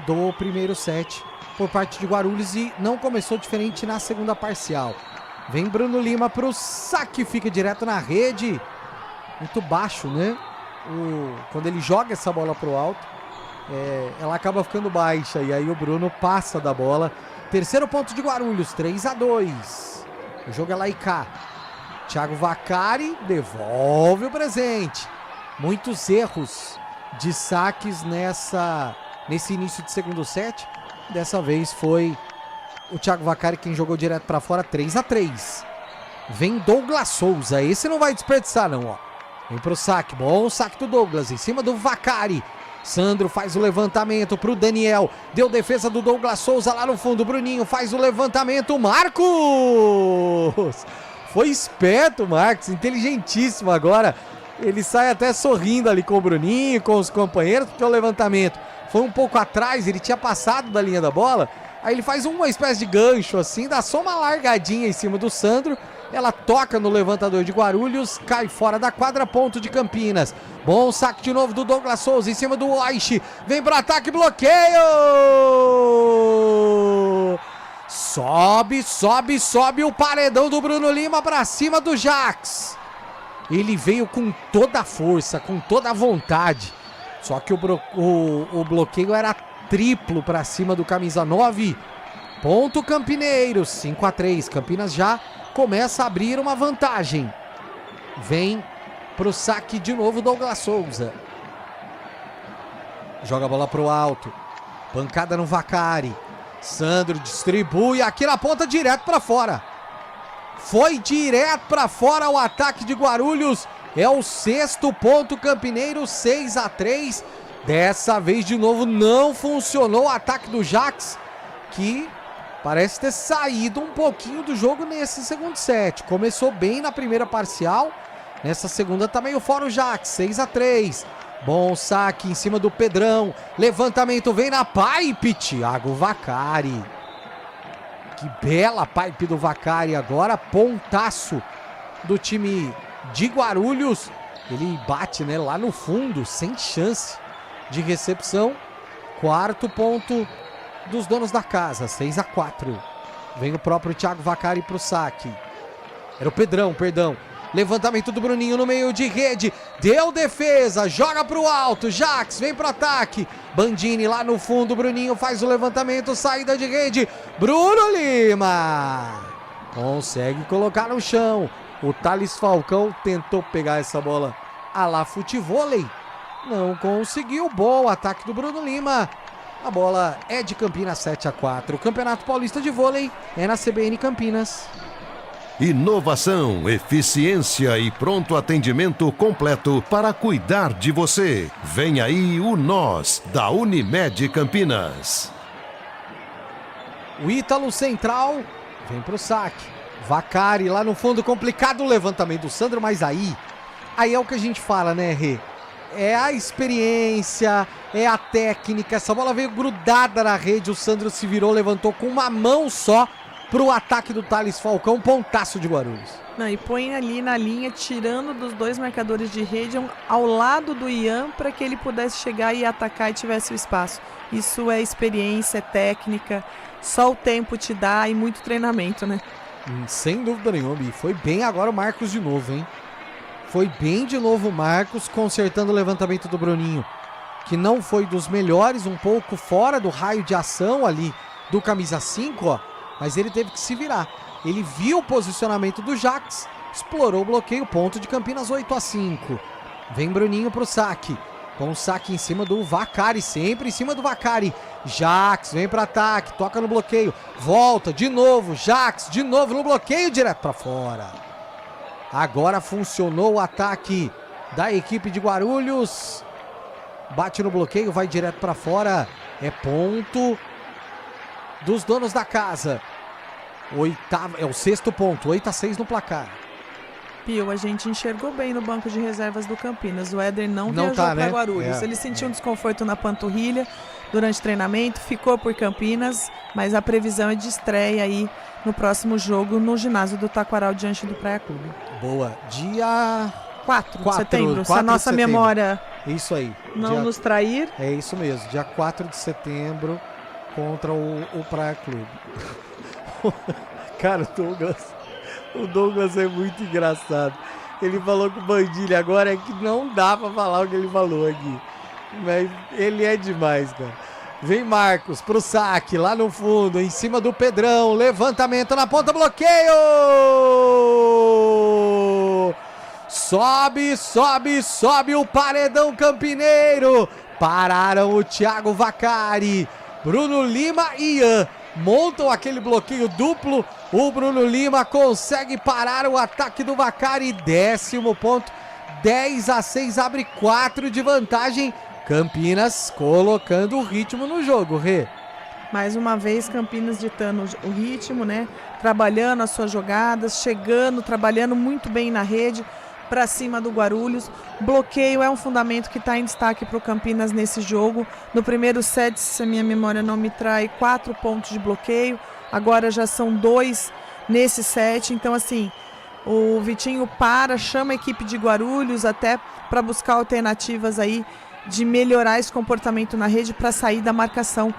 do primeiro set por parte de Guarulhos e não começou diferente na segunda parcial. Vem Bruno Lima pro saque, fica direto na rede. Muito baixo, né? Quando ele joga essa bola pro alto, ela acaba ficando baixa e aí o Bruno passa da bola. Terceiro ponto de Guarulhos, 3-2. O jogo é lá e cá. Thiago Vaccari devolve o presente. Muitos erros de saques nesse início de segundo set. Dessa vez foi o Thiago Vaccari quem jogou direto para fora, 3-3. Vem Douglas Souza, esse não vai desperdiçar não, ó. Vem pro saque, bom saque do Douglas em cima do Vaccari. Sandro faz o levantamento pro Daniel. Deu defesa do Douglas Souza lá no fundo. Bruninho faz o levantamento. Marcos! Foi esperto o Marcos, inteligentíssimo agora. Ele sai até sorrindo ali com o Bruninho, com os companheiros, porque o levantamento foi um pouco atrás, ele tinha passado da linha da bola. Aí ele faz uma espécie de gancho assim, dá só uma largadinha em cima do Sandro. Ela toca no levantador de Guarulhos, cai fora da quadra, ponto de Campinas. Bom saque de novo do Douglas Souza em cima do Oishi. Vem pro ataque, bloqueio! Sobe o paredão do Bruno Lima pra cima do Jax. Ele veio com toda a força, com toda a vontade. Só que o bloqueio era triplo pra cima do camisa 9. Ponto Campineiros, 5-3. Campinas já começa a abrir uma vantagem. Vem pro saque de novo Douglas Souza. Joga a bola pro alto. Pancada no Vaccari. Sandro distribui aqui na ponta, direto para fora. Foi direto para fora o ataque de Guarulhos. É o sexto ponto campineiro, 6-3. Dessa vez de novo não funcionou o ataque do Jax, que parece ter saído um pouquinho do jogo nesse segundo set. Começou bem na primeira parcial. Nessa segunda tá meio fora o Jax, 6-3. Bom saque em cima do Pedrão. Levantamento vem na pipe. Thiago Vaccari. Que bela pipe do Vaccari agora. Pontaço do time de Guarulhos. Ele bate, né, lá no fundo, sem chance de recepção. Quarto ponto dos donos da casa, 6-4. Vem o próprio Thiago Vaccari pro saque. Era o Pedrão, perdão. Levantamento do Bruninho no meio de rede. Deu defesa, joga pro alto. Jax vem pro ataque. Bandini lá no fundo. Bruninho faz o levantamento, saída de rede. Bruno Lima consegue colocar no chão. O Thales Falcão tentou pegar essa bola a lá futevôlei. Não conseguiu. Bom ataque do Bruno Lima. A bola é de Campinas 7-4. O Campeonato Paulista de Vôlei é na CBN Campinas. Inovação, eficiência e pronto atendimento completo para cuidar de você. Vem aí o Nós, da Unimed Campinas. O Ítalo central vem pro saque. Vacari lá no fundo, complicado o levantamento do Sandro, mas aí é o que a gente fala, né, Rê? É a experiência, é a técnica. Essa bola veio grudada na rede, o Sandro se virou, levantou com uma mão só pro ataque do Thales Falcão, pontaço de Guarulhos. Não, e põe ali na linha, tirando dos dois marcadores de rede, ao lado do Ian, para que ele pudesse chegar e atacar e tivesse o espaço. Isso é experiência, é técnica, só o tempo te dá e muito treinamento, né? Sem dúvida nenhuma, e foi bem agora o Marcos de novo, hein? Foi bem de novo o Marcos, consertando o levantamento do Bruninho, que não foi dos melhores, um pouco fora do raio de ação ali do camisa 5, ó, mas ele teve que se virar. Ele viu o posicionamento do Jax, explorou o bloqueio, ponto de Campinas 8-5. Vem Bruninho pro saque, com o saque em cima do Vacari, sempre em cima do Vacari. Jax vem pro ataque, toca no bloqueio, volta de novo, Jax de novo no bloqueio, direto pra fora. Agora funcionou o ataque da equipe de Guarulhos. Bate no bloqueio, vai direto para fora. É ponto dos donos da casa. É o 6º ponto, 8-6 no placar. Pio, a gente enxergou bem no banco de reservas do Campinas. O Éder não viajou para Guarulhos. Ele sentiu um desconforto na panturrilha durante o treinamento, ficou por Campinas, mas a previsão é de estreia aí no próximo jogo no ginásio do Taquaral diante do Praia Clube. Boa. Dia 4 de setembro, se a nossa memória isso aí. Não nos trair. É isso mesmo, dia 4 de setembro contra o Praia Clube. Cara, o Douglas é muito engraçado. Ele falou que o Bandilha agora é que não dá pra falar o que ele falou aqui. Mas ele é demais, cara. Vem Marcos pro saque, lá no fundo, em cima do Pedrão. Levantamento na ponta, bloqueio! Sobe, sobe, sobe o paredão campineiro. Pararam o Thiago Vacari. Bruno Lima e Ian montam aquele bloqueio duplo. O Bruno Lima consegue parar o ataque do Vacari. 10º ponto, 10-6, abre 4 de vantagem. Campinas colocando o ritmo no jogo, Rê. Mais uma vez, Campinas ditando o ritmo, né? Trabalhando as suas jogadas, chegando, trabalhando muito bem na rede, para cima do Guarulhos. Bloqueio é um fundamento que está em destaque para o Campinas nesse jogo. No primeiro set, se a minha memória não me trai, 4 pontos de bloqueio. Agora já são 2 nesse set. Então, assim, o Vitinho chama a equipe de Guarulhos até para buscar alternativas aí de melhorar esse comportamento na rede para sair da marcação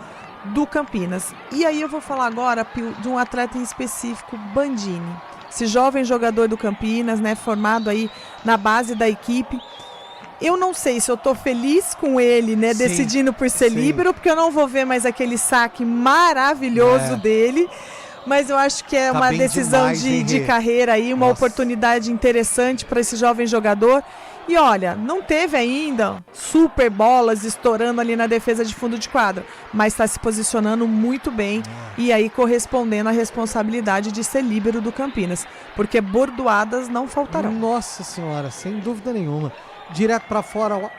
do Campinas. E aí eu vou falar agora, Pio, de um atleta em específico, Bandini. Esse jovem jogador do Campinas, né, formado aí na base da equipe. Eu não sei se eu tô feliz com ele, né, decidindo por ser líbero, porque eu não vou ver mais aquele saque maravilhoso dele. Mas eu acho que é uma decisão demais, de carreira aí, uma oportunidade interessante para esse jovem jogador. E olha, não teve ainda super bolas estourando ali na defesa de fundo de quadra, mas está se posicionando muito bem e aí correspondendo à responsabilidade de ser líbero do Campinas, porque bordoadas não faltarão. Nossa senhora, sem dúvida nenhuma. Direto para fora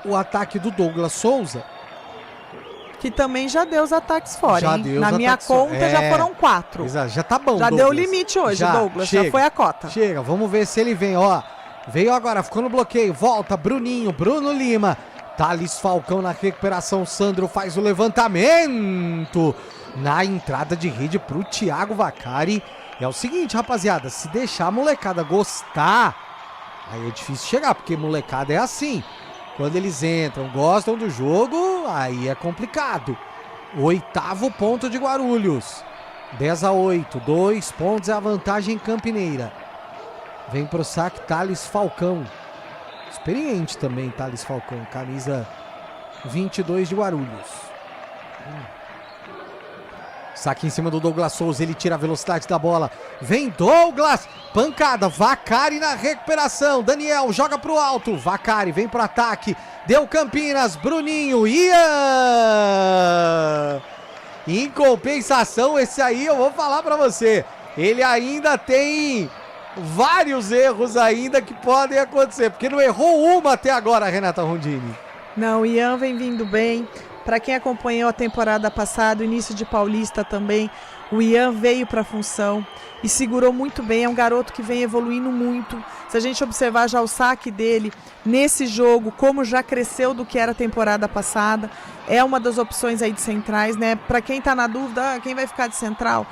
o ataque do Douglas Souza, que também já deu os ataques fora, hein? Na minha conta já foram 4. Exato, já tá bom, já Douglas. Deu o limite hoje, Douglas, já foi a cota. Chega, vamos ver se ele vem, ó. Veio agora, ficou no bloqueio, volta, Bruninho, Bruno Lima. Thales Falcão na recuperação, Sandro faz o levantamento. Na entrada de rede pro Thiago Vacari. É o seguinte, rapaziada, se deixar a molecada gostar, aí é difícil chegar, porque molecada é assim. Quando eles entram, gostam do jogo, aí é complicado. 8º ponto de Guarulhos. 10-8, 2 pontos é a vantagem campineira. Vem pro saque Thales Falcão. Experiente também Thales Falcão, camisa 22 de Guarulhos. Saque em cima do Douglas Souza, ele tira a velocidade da bola. Vem Douglas, pancada, Vacari na recuperação. Daniel joga pro alto, Vacari vem pro ataque. Deu Campinas, Bruninho, Ian. Em compensação, esse aí eu vou falar pra você. Ele ainda tem vários erros ainda que podem acontecer, porque não errou uma até agora, Renata Rondini. Não, o Ian vem vindo bem. Para quem acompanhou a temporada passada, o início de Paulista também, o Ian veio para a função e segurou muito bem. É um garoto que vem evoluindo muito. Se a gente observar já o saque dele nesse jogo, como já cresceu do que era a temporada passada, é uma das opções aí de centrais, né? Para quem está na dúvida, quem vai ficar de central?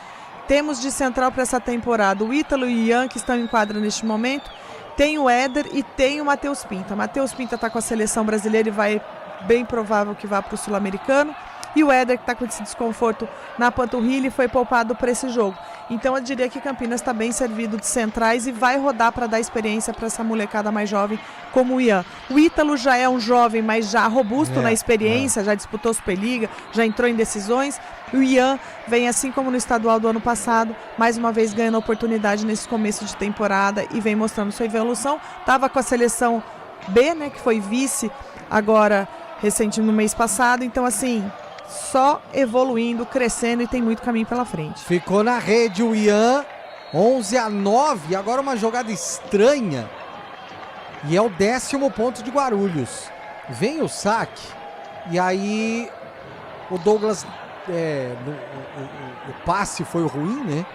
Temos de central para essa temporada o Ítalo e o Ian, que estão em quadra neste momento. Tem o Éder e tem o Matheus Pinta. Matheus Pinta está com a seleção brasileira e vai, bem provável que vá para o Sul-Americano. E o Éder, que está com esse desconforto na panturrilha, foi poupado para esse jogo. Então eu diria que Campinas está bem servido de centrais e vai rodar para dar experiência para essa molecada mais jovem como o Ian. O Ítalo já é um jovem, mas já robusto na experiência, já disputou Superliga, já entrou em decisões. O Ian vem, assim como no estadual do ano passado, mais uma vez ganhando oportunidade nesse começo de temporada e vem mostrando sua evolução. Estava com a seleção B, né, que foi vice agora recente no mês passado, então assim, só evoluindo, crescendo e tem muito caminho pela frente. Ficou na rede o Ian, 11-9, agora uma jogada estranha e é o 10º ponto de Guarulhos. Vem o saque e aí o Douglas, o passe foi ruim, né?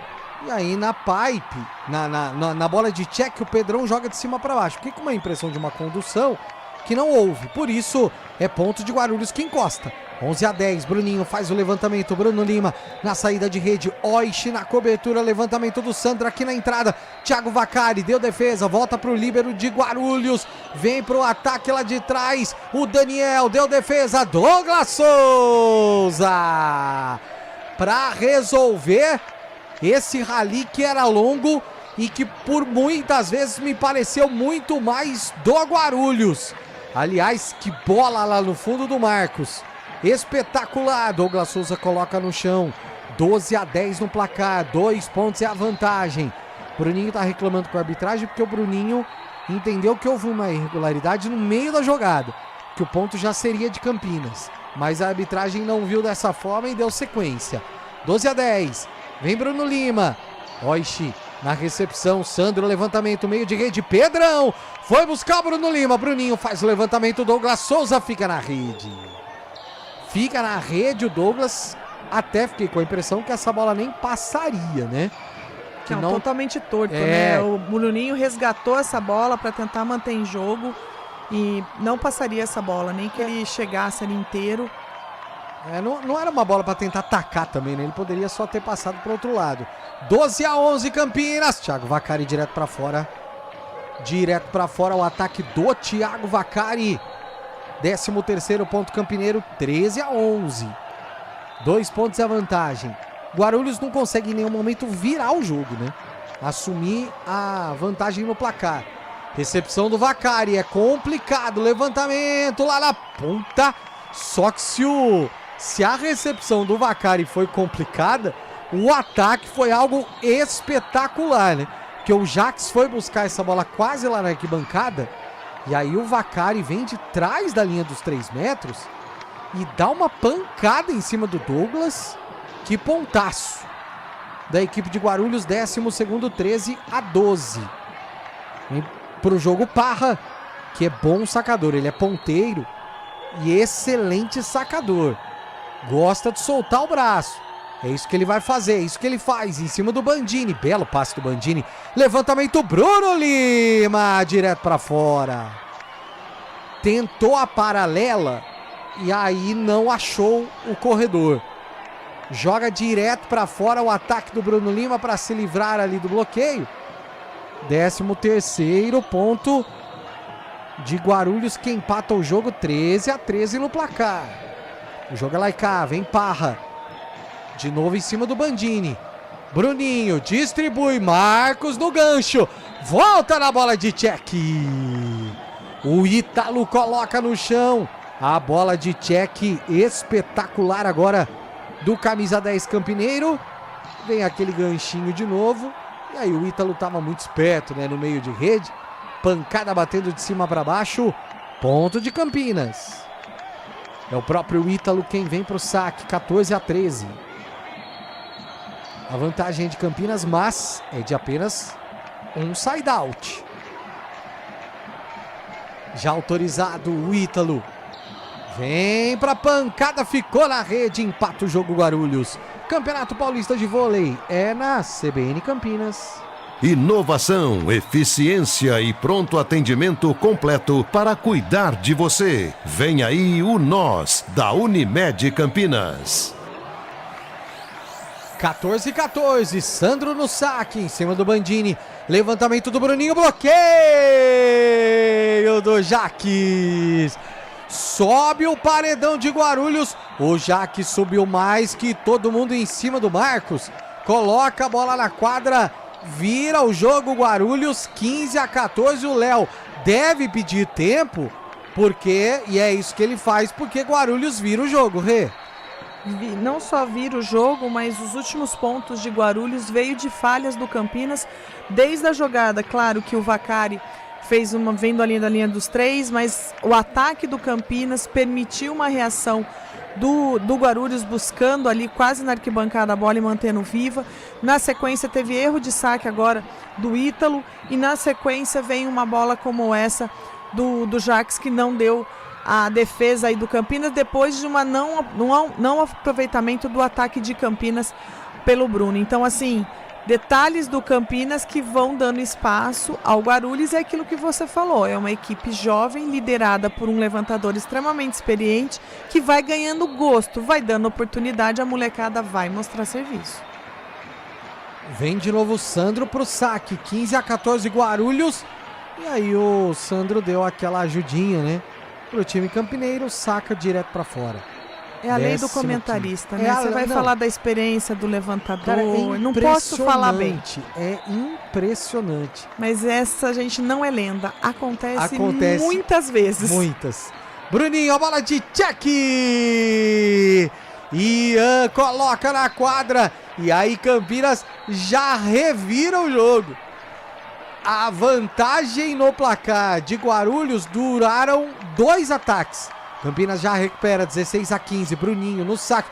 E aí na pipe, na bola de check, o Pedrão joga de cima para baixo. Fiquei com uma impressão de uma condução que não houve, por isso é ponto de Guarulhos que encosta. 11-10, Bruninho faz o levantamento, Bruno Lima na saída de rede, Oishi na cobertura, levantamento do Sandro aqui na entrada, Thiago Vacari deu defesa, volta pro líbero de Guarulhos, vem pro ataque lá de trás, o Daniel deu defesa, Douglas Souza pra resolver esse rally que era longo e que por muitas vezes me pareceu muito mais do Guarulhos. Aliás, que bola lá no fundo do Marcos. Espetacular. Douglas Souza coloca no chão. 12-10 no placar. 2 pontos é a vantagem. Bruninho tá reclamando com a arbitragem porque o Bruninho entendeu que houve uma irregularidade no meio da jogada, que o ponto já seria de Campinas. Mas a arbitragem não viu dessa forma e deu sequência. 12-10. Vem Bruno Lima. Oishi na recepção, Sandro, levantamento, meio de rede, Pedrão, foi buscar o Bruno Lima, Bruninho faz o levantamento, Douglas Souza fica na rede. Fica na rede o Douglas, até fiquei com a impressão que essa bola nem passaria, né? Que não, totalmente torto, né? O Bruninho resgatou essa bola para tentar manter em jogo e não passaria essa bola, nem que ele chegasse ali inteiro. Não era uma bola para tentar atacar também, né? Ele poderia só ter passado para o outro lado. 12-11 Campinas. Thiago Vacari direto para fora. Direto para fora o ataque do Thiago Vacari. 13º ponto campineiro, 13-11. 2 pontos é a vantagem. Guarulhos não consegue em nenhum momento virar o jogo, né? Assumir a vantagem no placar. Recepção do Vacari, é complicado. Levantamento lá na ponta. Só que se a recepção do Vacari foi complicada, o ataque foi algo espetacular, né? Porque o Jax foi buscar essa bola quase lá na arquibancada, e aí o Vacari vem de trás da linha dos 3 metros e dá uma pancada em cima do Douglas. Que pontaço da equipe de Guarulhos, 12º, 13-12. Vem pro jogo Parra, que é bom sacador, ele é ponteiro e excelente sacador. Gosta de soltar o braço. É isso que ele vai fazer, é isso que ele faz em cima do Bandini. Belo passe do Bandini. Levantamento Bruno Lima, direto para fora. Tentou a paralela e aí não achou o corredor. Joga direto para fora o ataque do Bruno Lima para se livrar ali do bloqueio. 13º ponto de Guarulhos, que empata o jogo, 13-13 no placar. O jogo é lá e cá, vem Parra. De novo em cima do Bandini. Bruninho distribui, Marcos no gancho. Volta na bola de cheque. O Ítalo coloca no chão. A bola de cheque espetacular agora do camisa 10 campineiro. Vem aquele ganchinho de novo. E aí o Ítalo estava muito esperto, né? No meio de rede. Pancada batendo de cima para baixo. Ponto de Campinas. É o próprio Ítalo quem vem para o saque. 14-13. A vantagem é de Campinas, mas é de apenas um side out. Já autorizado o Ítalo. Vem pra pancada, ficou na rede, empata o jogo Guarulhos. Campeonato Paulista de Vôlei é na CBN Campinas. Inovação, eficiência e pronto atendimento completo para cuidar de você. Vem aí o Nós, da Unimed Campinas. 14-14, Sandro no saque, em cima do Bandini. Levantamento do Bruninho, bloqueio do Jaques. Sobe o paredão de Guarulhos. O Jaques subiu mais que todo mundo em cima do Marcos. Coloca a bola na quadra. Vira o jogo Guarulhos, 15-14. O Léo deve pedir tempo, porque, e é isso que ele faz, porque Guarulhos vira o jogo, Rê. Não só vira o jogo, mas os últimos pontos de Guarulhos veio de falhas do Campinas, desde a jogada. Claro que o Vacari fez uma vendo ali da linha dos 3, mas o ataque do Campinas permitiu uma reação do Guarulhos, buscando ali quase na arquibancada a bola e mantendo viva. Na sequência teve erro de saque agora do Ítalo, e na sequência vem uma bola como essa do Jaques, que não deu a defesa aí do Campinas, depois de não aproveitamento do ataque de Campinas pelo Bruno. Então, assim, detalhes do Campinas que vão dando espaço ao Guarulhos. É aquilo que você falou, é uma equipe jovem, liderada por um levantador extremamente experiente, que vai ganhando gosto, vai dando oportunidade, a molecada vai mostrar serviço. Vem de novo o Sandro pro saque, 15-14 Guarulhos. E aí o Sandro deu aquela ajudinha, né, pro time campineiro, saca direto pra fora. É a lei do comentarista, né? É Você vai falar da experiência do levantador. Cara, não posso falar bem. É impressionante. Mas essa, gente, não é lenda. Acontece muitas vezes. Muitas. Bruninho, a bola de cheque. Ian coloca na quadra. E aí Campinas já revira o jogo. A vantagem no placar de Guarulhos duraram 2 ataques. Campinas já recupera, 16-15, Bruninho no saque.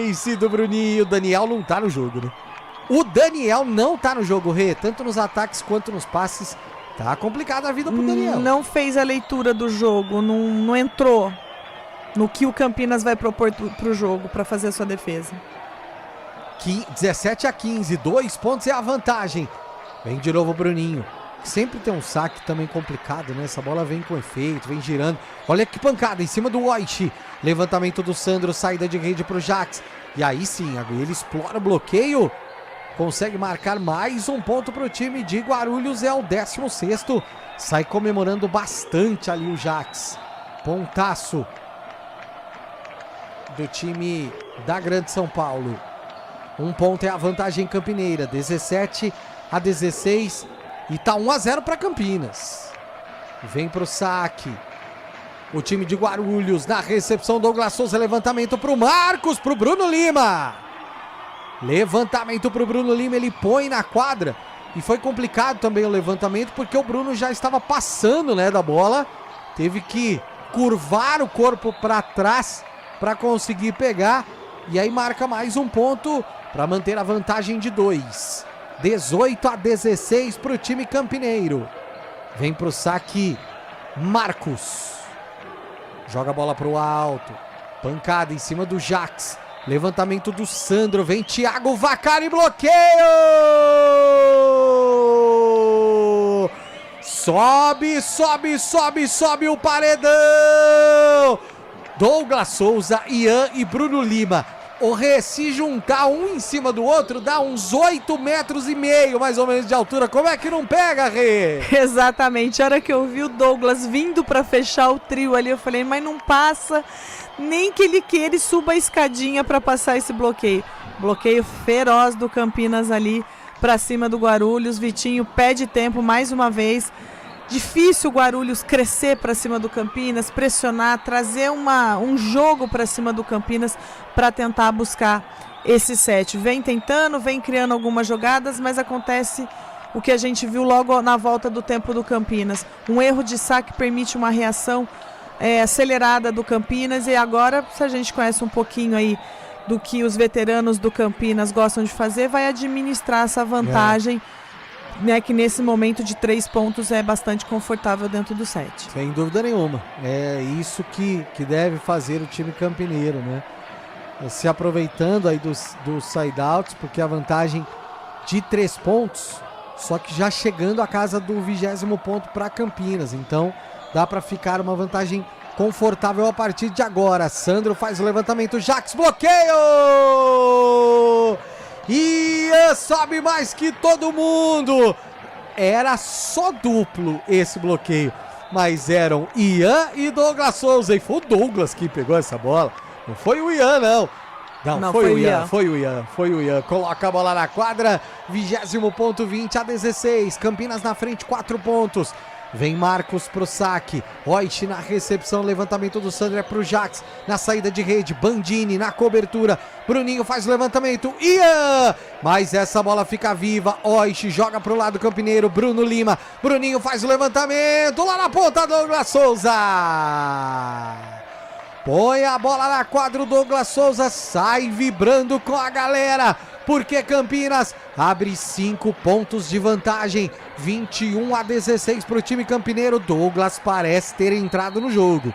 Ace do Bruninho. O Daniel não tá no jogo, né? O Daniel não tá no jogo, Rê. Tanto nos ataques quanto nos passes. Tá complicada a vida pro Daniel. Não fez a leitura do jogo, não entrou no que o Campinas vai propor pro jogo para fazer a sua defesa. 17-15, 2 pontos é a vantagem. Vem de novo o Bruninho. Sempre tem um saque também complicado, né? Essa bola vem com efeito, vem girando. Olha que pancada em cima do Oishi. Levantamento do Sandro, saída de rede pro Jax. E aí sim, ele explora o bloqueio. Consegue marcar mais um ponto pro time de Guarulhos. É o 16º. Sai comemorando bastante ali o Jax. Pontaço do time da Grande São Paulo. 1 ponto é a vantagem campineira. 17-16. E tá 1-0 para Campinas. Vem pro saque. O time de Guarulhos na recepção. Douglas Souza, levantamento pro Marcos, pro Bruno Lima. Levantamento pro Bruno Lima, ele põe na quadra. E foi complicado também o levantamento, porque o Bruno já estava passando, né, da bola. Teve que curvar o corpo para trás para conseguir pegar. E aí marca mais um ponto para manter a vantagem de 2. 18-16 para o time campineiro. Vem para o saque Marcos. Joga a bola para o alto. Pancada em cima do Jax. Levantamento do Sandro. Vem Thiago Vacari, bloqueio! Sobe, sobe, sobe, sobe o paredão! Douglas Souza, Ian e Bruno Lima. O Rê, se juntar um em cima do outro, dá uns 8,5 metros mais ou menos de altura. Como é que não pega, Rê? Exatamente. A hora que eu vi o Douglas vindo para fechar o trio ali, eu falei, mas não passa nem que ele queira e suba a escadinha para passar esse bloqueio. Bloqueio feroz do Campinas ali para cima do Guarulhos. Vitinho pede tempo mais uma vez. Difícil o Guarulhos crescer para cima do Campinas, pressionar, trazer um jogo para cima do Campinas para tentar buscar esse set. Vem tentando, vem criando algumas jogadas, mas acontece o que a gente viu logo na volta do tempo do Campinas. Um erro de saque permite uma reação acelerada do Campinas, e agora, se a gente conhece um pouquinho aí do que os veteranos do Campinas gostam de fazer, vai administrar essa vantagem, né, que nesse momento de 3 pontos é bastante confortável dentro do set. Sem dúvida nenhuma. É isso que deve fazer o time campineiro, né? Se aproveitando aí dos side-outs, porque a vantagem de 3 pontos, só que já chegando à casa do 20º ponto para Campinas. Então dá para ficar uma vantagem confortável a partir de agora. Sandro faz o levantamento, Jax bloqueio! Ian sobe mais que todo mundo. Era só duplo esse bloqueio, mas eram Ian e Douglas Souza, e foi o Douglas que pegou essa bola, não foi o Ian não. Não, foi o Ian. Coloca a bola na quadra, 20º ponto, 20-16, Campinas na frente, 4 pontos. Vem Marcos pro saque, Roich na recepção, levantamento do Sandro é pro Jax, na saída de rede, Bandini na cobertura, Bruninho faz o levantamento, Ian! Mas essa bola fica viva, Roich joga pro lado campineiro, Bruno Lima, Bruninho faz o levantamento, lá na ponta, Douglas Souza! Põe a bola na quadra, o Douglas Souza sai vibrando com a galera, porque Campinas abre 5 pontos de vantagem, 21-16 para o time campineiro. Douglas parece ter entrado no jogo,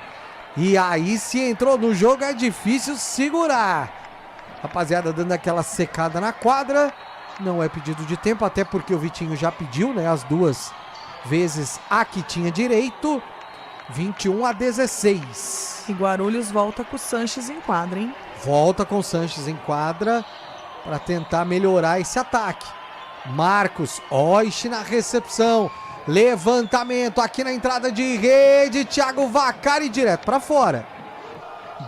e aí se entrou no jogo é difícil segurar. Rapaziada dando aquela secada na quadra, não é pedido de tempo, até porque o Vitinho já pediu, né, as 2 vezes a que tinha direito. 21-16. E Guarulhos volta com o Sanches em quadra, hein? Volta com o Sanches em quadra para tentar melhorar esse ataque. Marcos, Oish na recepção, levantamento aqui na entrada de rede, Thiago Vaccari direto para fora.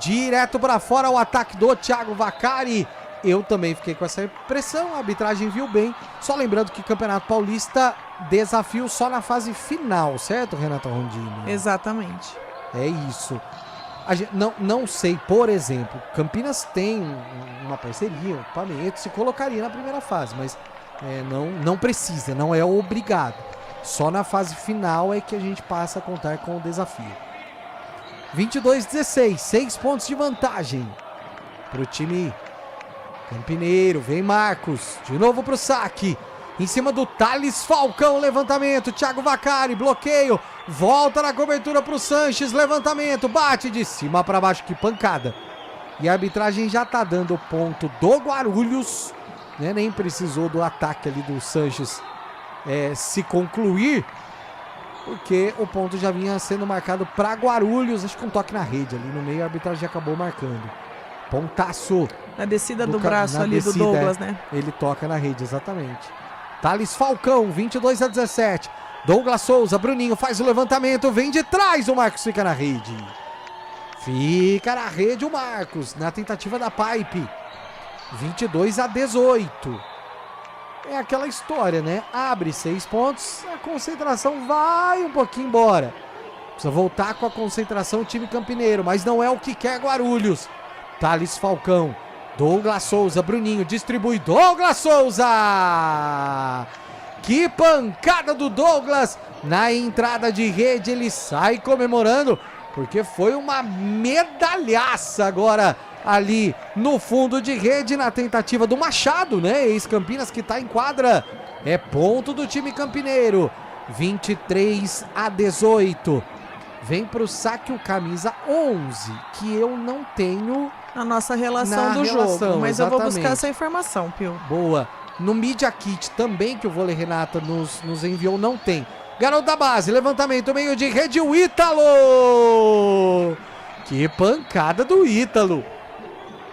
Direto para fora o ataque do Thiago Vaccari. Eu também fiquei com essa impressão, a arbitragem viu bem. Só lembrando que Campeonato Paulista, desafio só na fase final, certo, Renata Rondini? Exatamente. É isso. Não sei, por exemplo, Campinas tem uma parceria, um equipamento, se colocaria na primeira fase, mas não precisa, não é obrigado. Só na fase final é que a gente passa a contar com o desafio. 22-16, 6 pontos de vantagem para o time campineiro. Vem Marcos, de novo para o saque. Em cima do Thales Falcão, levantamento, Thiago Vaccari, bloqueio, volta na cobertura para o Sanches, levantamento, bate de cima para baixo, que pancada. E a arbitragem já tá dando o ponto do Guarulhos, né? Nem precisou do ataque ali do Sanches se concluir, porque o ponto já vinha sendo marcado para Guarulhos, acho que um toque na rede ali no meio, a arbitragem acabou marcando. Pontaço. Na descida do braço ali do Douglas, né? Ele toca na rede, exatamente. Thales Falcão, 22-17. Douglas Souza, Bruninho faz o levantamento, vem de trás, o Marcos fica na rede. Fica na rede o Marcos, na tentativa da pipe. 22-18. É aquela história, né? Abre 6 pontos, a concentração vai um pouquinho embora. Precisa voltar com a concentração o time campineiro, mas não é o que quer Guarulhos. Thales Falcão, Douglas Souza, Bruninho distribui, Douglas Souza! Que pancada do Douglas na entrada de rede, ele sai comemorando, porque foi uma medalhaça agora ali no fundo de rede na tentativa do Machado, né? Ex-Campinas que tá em quadra, é ponto do time campineiro, 23-18. Vem pro saque o camisa 11, que eu não tenho na nossa relação do jogo, mas exatamente. Eu vou buscar essa informação, Pio. Boa. No Media Kit também, que o Vôlei Renata nos enviou, não tem. Garoto da base, levantamento, meio de rede, o Ítalo! Que pancada do Ítalo!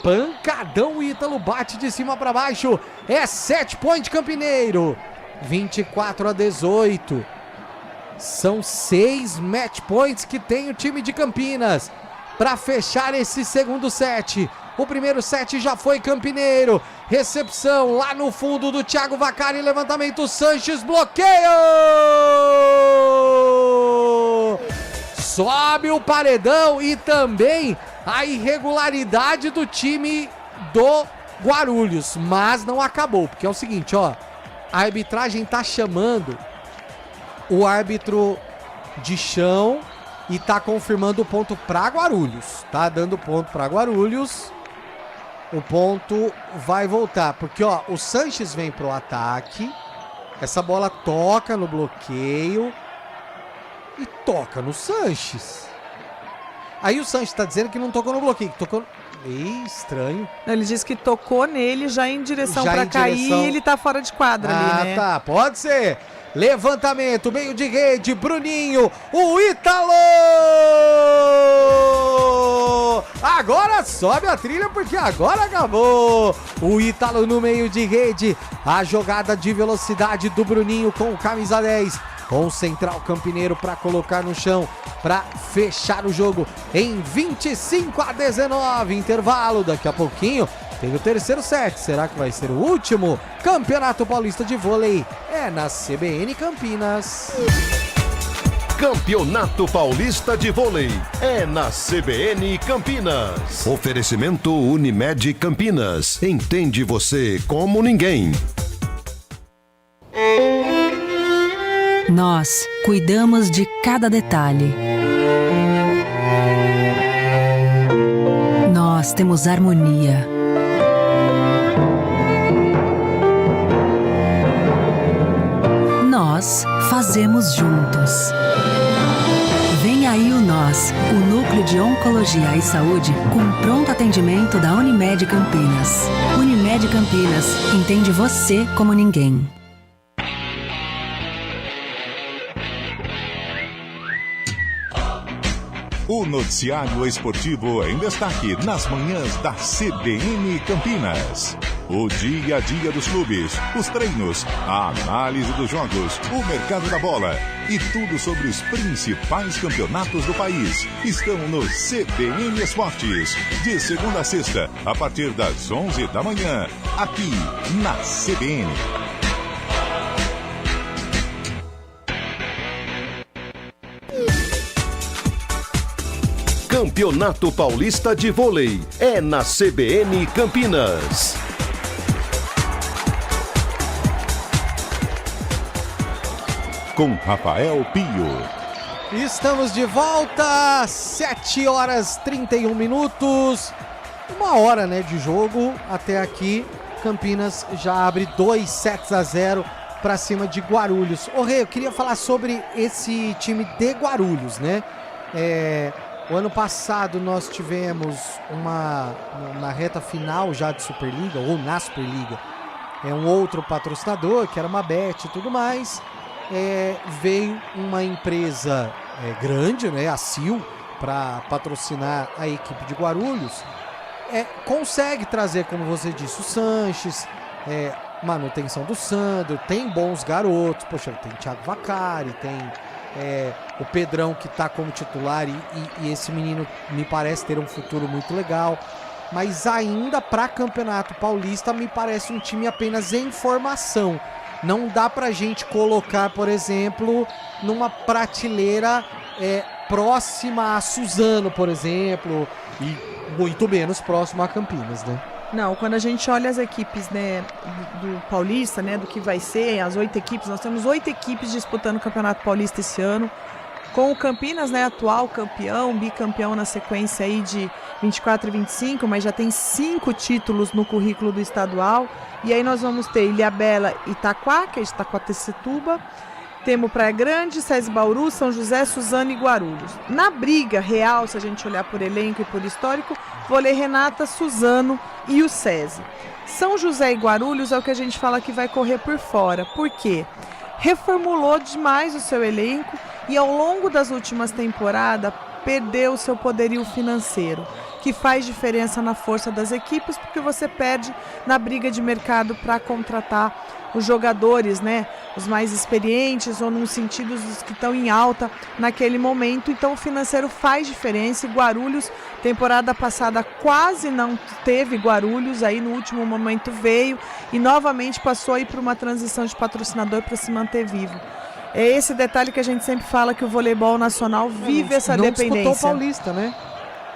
Pancadão, o Ítalo bate de cima para baixo. É 7 point campineiro. 24-18. São 6 match points que tem o time de Campinas para fechar esse segundo set. O primeiro set já foi campineiro. Recepção lá no fundo do Thiago Vaccari. Levantamento, Sanches, bloqueio! Sobe o paredão e também a irregularidade do time do Guarulhos. Mas não acabou, porque é o seguinte, ó. A arbitragem tá chamando o árbitro de chão e tá confirmando o ponto para Guarulhos. Tá dando ponto para Guarulhos. O ponto vai voltar, porque ó, o Sanches vem pro ataque. Essa bola toca no bloqueio e toca no Sanches. Aí o Sanches tá dizendo que não tocou no bloqueio, que tocou... estranho. Ele disse que tocou nele já em direção para cair e ele tá fora de quadra ali, né? Tá, pode ser. Levantamento, meio de rede, Bruninho, o Ítalo! Agora sobe a trilha porque agora acabou. O Ítalo no meio de rede, a jogada de velocidade do Bruninho com o camisa 10. Com o central campineiro para colocar no chão, para fechar o jogo em 25-19, intervalo. Daqui a pouquinho tem o terceiro set. Será que vai ser o último? Campeonato Paulista de Vôlei é na CBN Campinas. Campeonato Paulista de Vôlei é na CBN Campinas. Oferecimento Unimed Campinas. Entende você como ninguém. Nós cuidamos de cada detalhe. Nós temos harmonia. Nós fazemos juntos. Vem aí o Nós, o Núcleo de Oncologia e Saúde com pronto atendimento da Unimed Campinas. Unimed Campinas, entende você como ninguém. O noticiário esportivo em destaque nas manhãs da CBN Campinas. O dia a dia dos clubes, os treinos, a análise dos jogos, o mercado da bola e tudo sobre os principais campeonatos do país estão no CBN Esportes. De segunda a sexta, a partir das 11 da manhã, aqui na CBN. Campeonato Paulista de Vôlei é na CBN Campinas. Com Rafael Pio. Estamos de volta, 7 horas 31 minutos. Uma hora, né, de jogo até aqui. Campinas já abre 2-0 para cima de Guarulhos. Ô Rê, eu queria falar sobre esse time de Guarulhos, né? O ano passado nós tivemos na reta final já de Superliga, ou na Superliga, um outro patrocinador, que era uma Bet e tudo mais. Veio uma empresa grande, né, a Sil, para patrocinar a equipe de Guarulhos. Consegue trazer, como você disse, o Sanches, manutenção do Sandro, tem bons garotos, poxa, tem Thiago Vaccari, tem... o Pedrão que está como titular e esse menino me parece ter um futuro muito legal, mas ainda para Campeonato Paulista me parece um time apenas em formação. Não dá pra gente colocar, por exemplo, numa prateleira próxima a Suzano, por exemplo, e muito menos próximo a Campinas, né? Não, quando a gente olha as equipes, né, do Paulista, né, do que vai ser, as 8 equipes, nós temos 8 equipes disputando o Campeonato Paulista esse ano, com o Campinas, né, atual campeão, bicampeão na sequência aí de 24 e 25, mas já tem 5 títulos no currículo do estadual, e aí nós vamos ter Ilhabela e Itaquá, que é de Itaquaquecetuba, temos Praia Grande, Sesi Bauru, São José, Suzano e Guarulhos. Na briga real, se a gente olhar por elenco e por histórico, Vôlei Renata, Suzano e o Sesi. São José e Guarulhos é o que a gente fala que vai correr por fora. Por quê? Reformulou demais o seu elenco e ao longo das últimas temporadas perdeu o seu poderio financeiro. O que faz diferença na força das equipes, porque você perde na briga de mercado para contratar os jogadores, né, os mais experientes ou num sentido os que estão em alta naquele momento. Então o financeiro faz diferença. E Guarulhos, temporada passada quase não teve Guarulhos, aí no último momento veio e novamente passou aí por uma transição de patrocinador para se manter vivo. É esse detalhe que a gente sempre fala, que o voleibol nacional vive essa dependência. Não disputou o Paulista, né?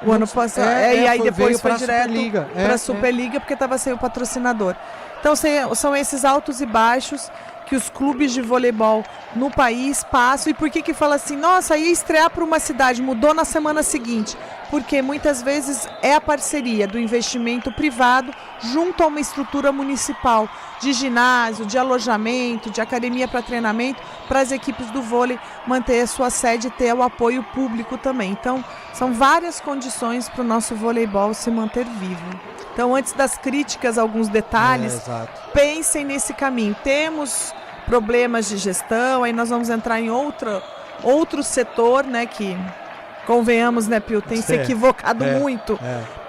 O ano passado, e aí depois foi direto para a Superliga, Superliga porque estava sem o patrocinador. Então são esses altos e baixos que os clubes de voleibol no país passam. E por que fala assim, nossa, ia estrear para uma cidade, mudou na semana seguinte? Porque muitas vezes é a parceria do investimento privado junto a uma estrutura municipal de ginásio, de alojamento, de academia para treinamento, para as equipes do vôlei manter a sua sede e ter o apoio público também. Então, são várias condições para o nosso voleibol se manter vivo. Então, antes das críticas, alguns detalhes, pensem nesse caminho. Temos problemas de gestão, aí nós vamos entrar em outro setor, né, que, convenhamos, né, Pio, tem se equivocado muito,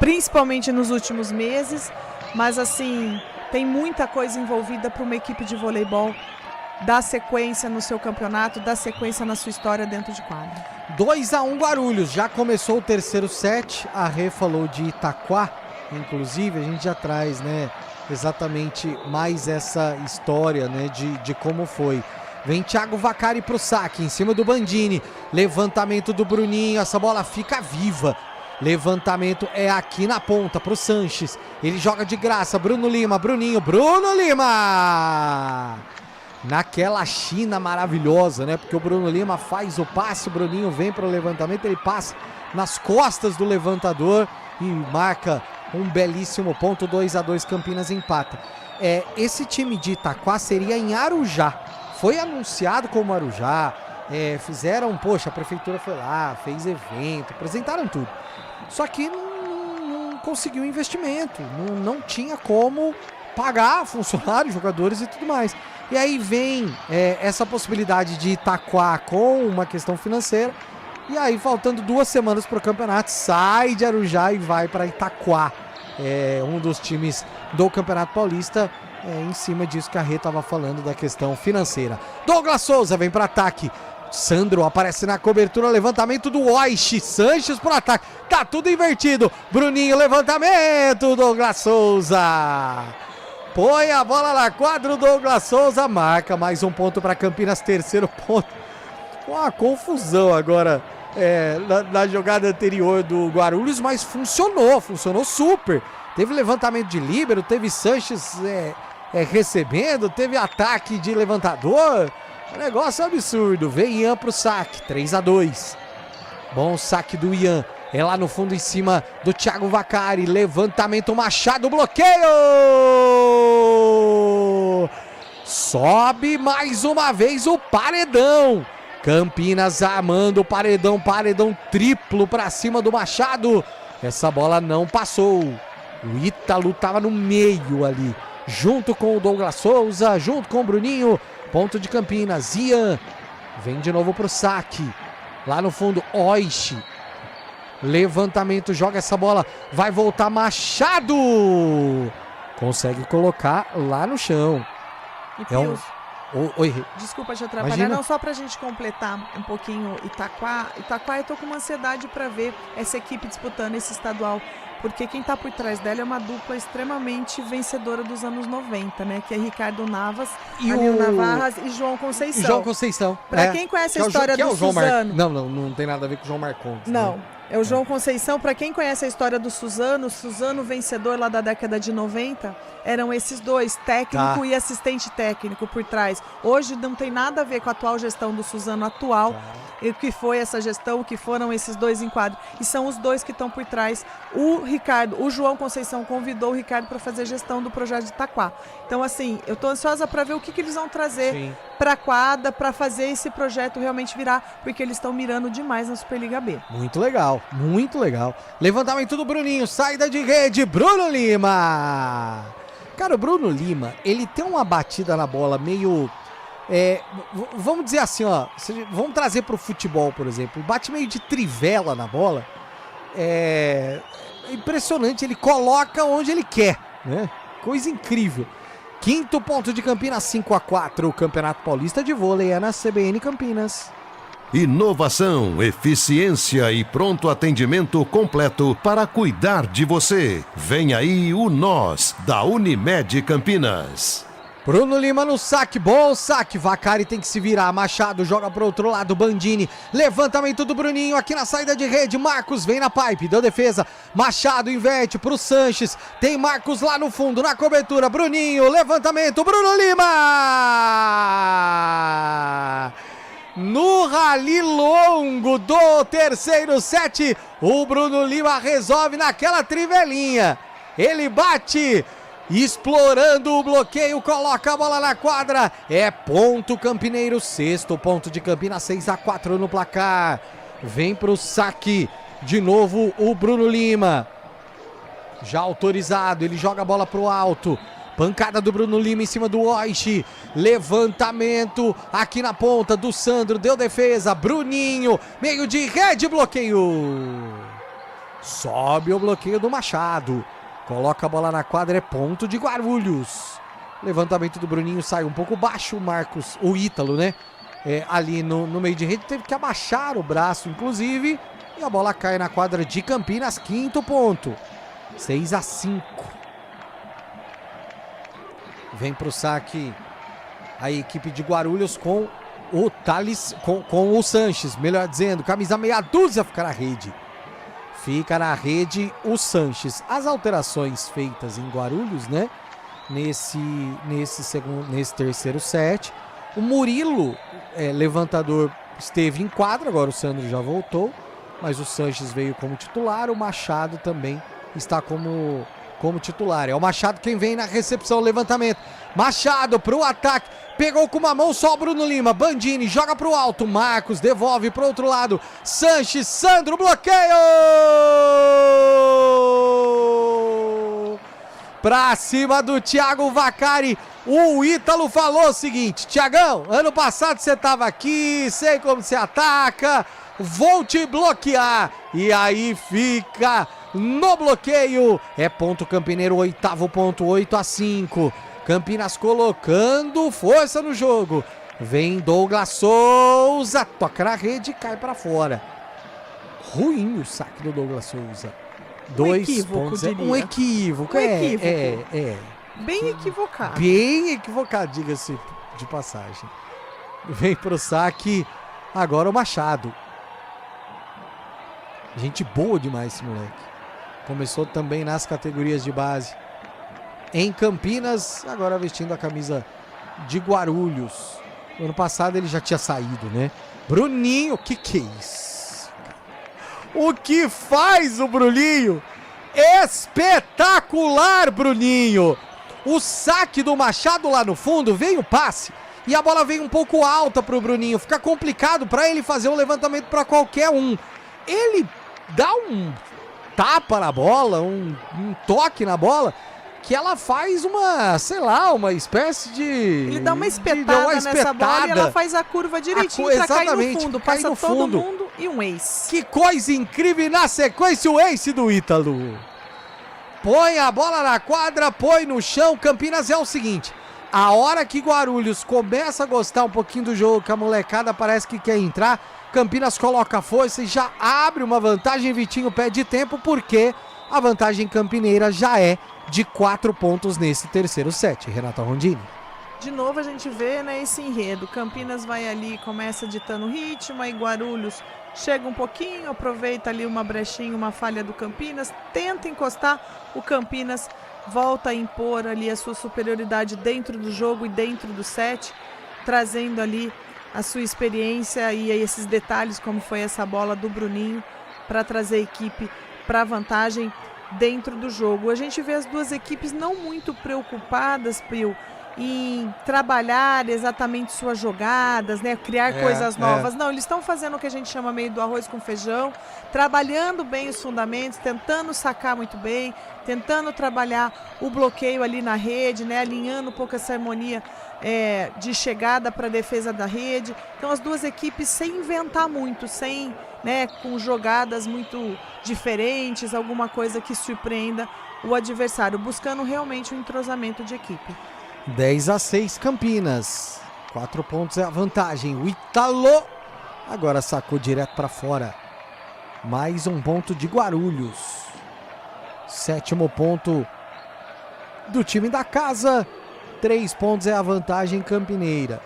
principalmente nos últimos meses, mas assim, tem muita coisa envolvida para uma equipe de voleibol dar sequência no seu campeonato, dar sequência na sua história dentro de quadra. 2-1 Guarulhos, já começou o terceiro set, a Rê falou de Itaquá, inclusive a gente já traz, né, exatamente mais essa história, né, de como foi. Vem Thiago Vaccari pro saque, em cima do Bandini, levantamento do Bruninho, essa bola fica viva. Levantamento é aqui na ponta pro Sanches, ele joga de graça, Bruno Lima, Bruno Lima! Naquela China maravilhosa, né, porque o Bruno Lima faz o passe, o Bruninho vem pro levantamento, ele passa nas costas do levantador e marca um belíssimo ponto. 2-2, Campinas empata. Esse time de Itaquá seria em Arujá, foi anunciado como Arujá, fizeram, poxa, a prefeitura foi lá, fez evento, apresentaram tudo, só que não conseguiu investimento, não tinha como pagar funcionários, jogadores e tudo mais. E aí vem essa possibilidade de Itaquá com uma questão financeira, e aí faltando 2 semanas para o campeonato, sai de Arujá e vai para Itaquá, um dos times do Campeonato Paulista, em cima disso que a Rê estava falando da questão financeira. Douglas Souza vem para ataque, Sandro aparece na cobertura, levantamento do Oishi, Sanches pro ataque, tá tudo invertido, Bruninho, levantamento, Douglas Souza põe a bola na quadra, o Douglas Souza marca mais um ponto para Campinas, terceiro ponto. Uma confusão agora na jogada anterior do Guarulhos, mas funcionou super. Teve levantamento de líbero, teve Sanches recebendo, teve ataque de levantador, um negócio absurdo. Vem Ian pro saque, 3-2. Bom saque do Ian. É lá no fundo em cima do Thiago Vaccari. Levantamento, Machado, bloqueio! Sobe mais uma vez o paredão. Campinas armando o paredão triplo pra cima do Machado. Essa bola não passou. O Ítalo tava no meio ali, junto com o Douglas Souza, junto com o Bruninho. Ponto de Campinas. Ian vem de novo pro saque. Lá no fundo, Oishi. Levantamento, joga essa bola, vai voltar Machado, consegue colocar lá no chão. E Pius, Oi. Desculpa te atrapalhar, Imagina. não, só pra gente completar um pouquinho Itaquá, eu tô com uma ansiedade pra ver essa equipe disputando esse estadual, porque quem tá por trás dela é uma dupla extremamente vencedora dos anos 90, né, que é Ricardo Navas, Anil Navarras e João Conceição. Pra quem conhece a história do Suzano... Não tem nada a ver com o João Marcondes. Não. Né? É o João Conceição. Para quem conhece a história do Suzano vencedor lá da década de 90, eram esses dois, técnico e assistente técnico por trás. Hoje não tem nada a ver com a atual gestão do Suzano atual, e o que foi essa gestão, o que foram esses dois enquadros. E são os dois que estão por trás. O João Conceição convidou o Ricardo para fazer gestão do projeto de Itaquá. Então, assim, eu tô ansiosa para ver o que eles vão trazer para a quadra, para fazer esse projeto realmente virar, porque eles estão mirando demais na Superliga B. Muito legal. Levantamento do Bruninho, saída de rede, Bruno Lima. Cara, o Bruno Lima, ele tem uma batida na bola meio... vamos dizer assim, ó, vamos trazer pro futebol, por exemplo, bate meio de trivela na bola. impressionante, ele coloca onde ele quer, né? Coisa incrível. Quinto ponto de Campinas, 5-4. O Campeonato Paulista de Vôlei é na CBN Campinas. Inovação, eficiência e pronto atendimento completo para cuidar de você. Vem aí o Nós, da Unimed Campinas. Bruno Lima no saque, bom saque, Vacari tem que se virar, Machado joga pro outro lado, Bandini, levantamento do Bruninho aqui na saída de rede, Marcos vem na pipe, deu defesa, Machado inverte pro Sanches, tem Marcos lá no fundo, na cobertura, Bruninho, levantamento, Bruno Lima! No rally longo do terceiro set, o Bruno Lima resolve naquela trivelinha, ele bate... Explorando o bloqueio, coloca a bola na quadra, é ponto Campineiro, sexto ponto de Campinas, 6-4 no placar, vem pro saque, de novo o Bruno Lima, já autorizado, ele joga a bola pro alto, pancada do Bruno Lima em cima do Oishi, levantamento aqui na ponta do Sandro, deu defesa, Bruninho, meio de rede, bloqueio, sobe o bloqueio do Machado. Coloca a bola na quadra, é ponto de Guarulhos. Levantamento do Bruninho, sai um pouco baixo o Marcos, o Ítalo, né? Ali no meio de rede, teve que abaixar o braço, inclusive. E a bola cai na quadra de Campinas, quinto ponto. 6-5. Vem pro saque a equipe de Guarulhos com o Thales, com o Sanches, melhor dizendo, camisa meia dúzia fica na rede. Fica na rede o Sanches. As alterações feitas em Guarulhos, né? Nesse terceiro set. O Murilo, levantador, esteve em quadra. Agora o Sandro já voltou. Mas o Sanches veio como titular. O Machado também está como titular. É o Machado quem vem na recepção, levantamento. Machado pro ataque. Pegou com uma mão só o Bruno Lima. Bandini joga pro alto. Marcos devolve pro outro lado. Sanches, Sandro, bloqueio! Pra cima do Thiago Vacari. O Ítalo falou o seguinte: Thiagão, ano passado você tava aqui, sei como você ataca, vou te bloquear. E aí fica no bloqueio. É ponto Campineiro, oitavo ponto, 8-5. Campinas colocando força no jogo. Vem Douglas Souza, toca na rede e cai pra fora. Ruim o saque do Douglas Souza. 2 pontos. Um equívoco. Bem equivocado. Bem equivocado, diga-se de passagem. Vem pro saque agora o Machado. Gente boa demais esse moleque. Começou também nas categorias de base. Em Campinas, agora vestindo a camisa de Guarulhos. No ano passado ele já tinha saído, né? Bruninho, que é isso? O que faz o Bruninho? Espetacular, Bruninho! O saque do Machado lá no fundo, veio o passe e a bola veio um pouco alta pro Bruninho. Fica complicado para ele fazer um levantamento para qualquer um. Ele dá um tapa na bola, um toque na bola, que ela faz uma espécie de... Ele dá uma espetada nessa bola e ela faz a curva direitinho pra cair no fundo. Passa no todo mundo e um ace. Que coisa incrível! E na sequência o ace do Ítalo. Põe a bola na quadra, põe no chão. Campinas é o seguinte: a hora que Guarulhos começa a gostar um pouquinho do jogo, que a molecada parece que quer entrar, Campinas coloca força e já abre uma vantagem. Vitinho pede tempo porque a vantagem campineira já é de 4 pontos nesse terceiro set. Renata Rondini. De novo a gente vê, né, esse enredo. Campinas vai ali, começa ditando ritmo, aí Guarulhos chega um pouquinho, aproveita ali uma brechinha, uma falha do Campinas, tenta encostar, o Campinas volta a impor ali a sua superioridade dentro do jogo e dentro do set, trazendo ali a sua experiência e esses detalhes, como foi essa bola do Bruninho, para trazer a equipe para a vantagem dentro do jogo. A gente vê as duas equipes não muito preocupadas, Pio, em trabalhar exatamente suas jogadas, né? Criar coisas novas. Não, eles estão fazendo o que a gente chama meio do arroz com feijão, trabalhando bem os fundamentos, tentando sacar muito bem, tentando trabalhar o bloqueio ali na rede, né? Alinhando um pouco essa harmonia de chegada para a defesa da rede. Então as duas equipes sem inventar muito, sem, né, com jogadas muito diferentes, alguma coisa que surpreenda o adversário, buscando realmente um entrosamento de equipe. 10-6 Campinas, 4 pontos é a vantagem. O Ítalo agora sacou direto para fora. Mais um ponto de Guarulhos. 7º ponto do time da casa. 3 pontos é a vantagem campineira.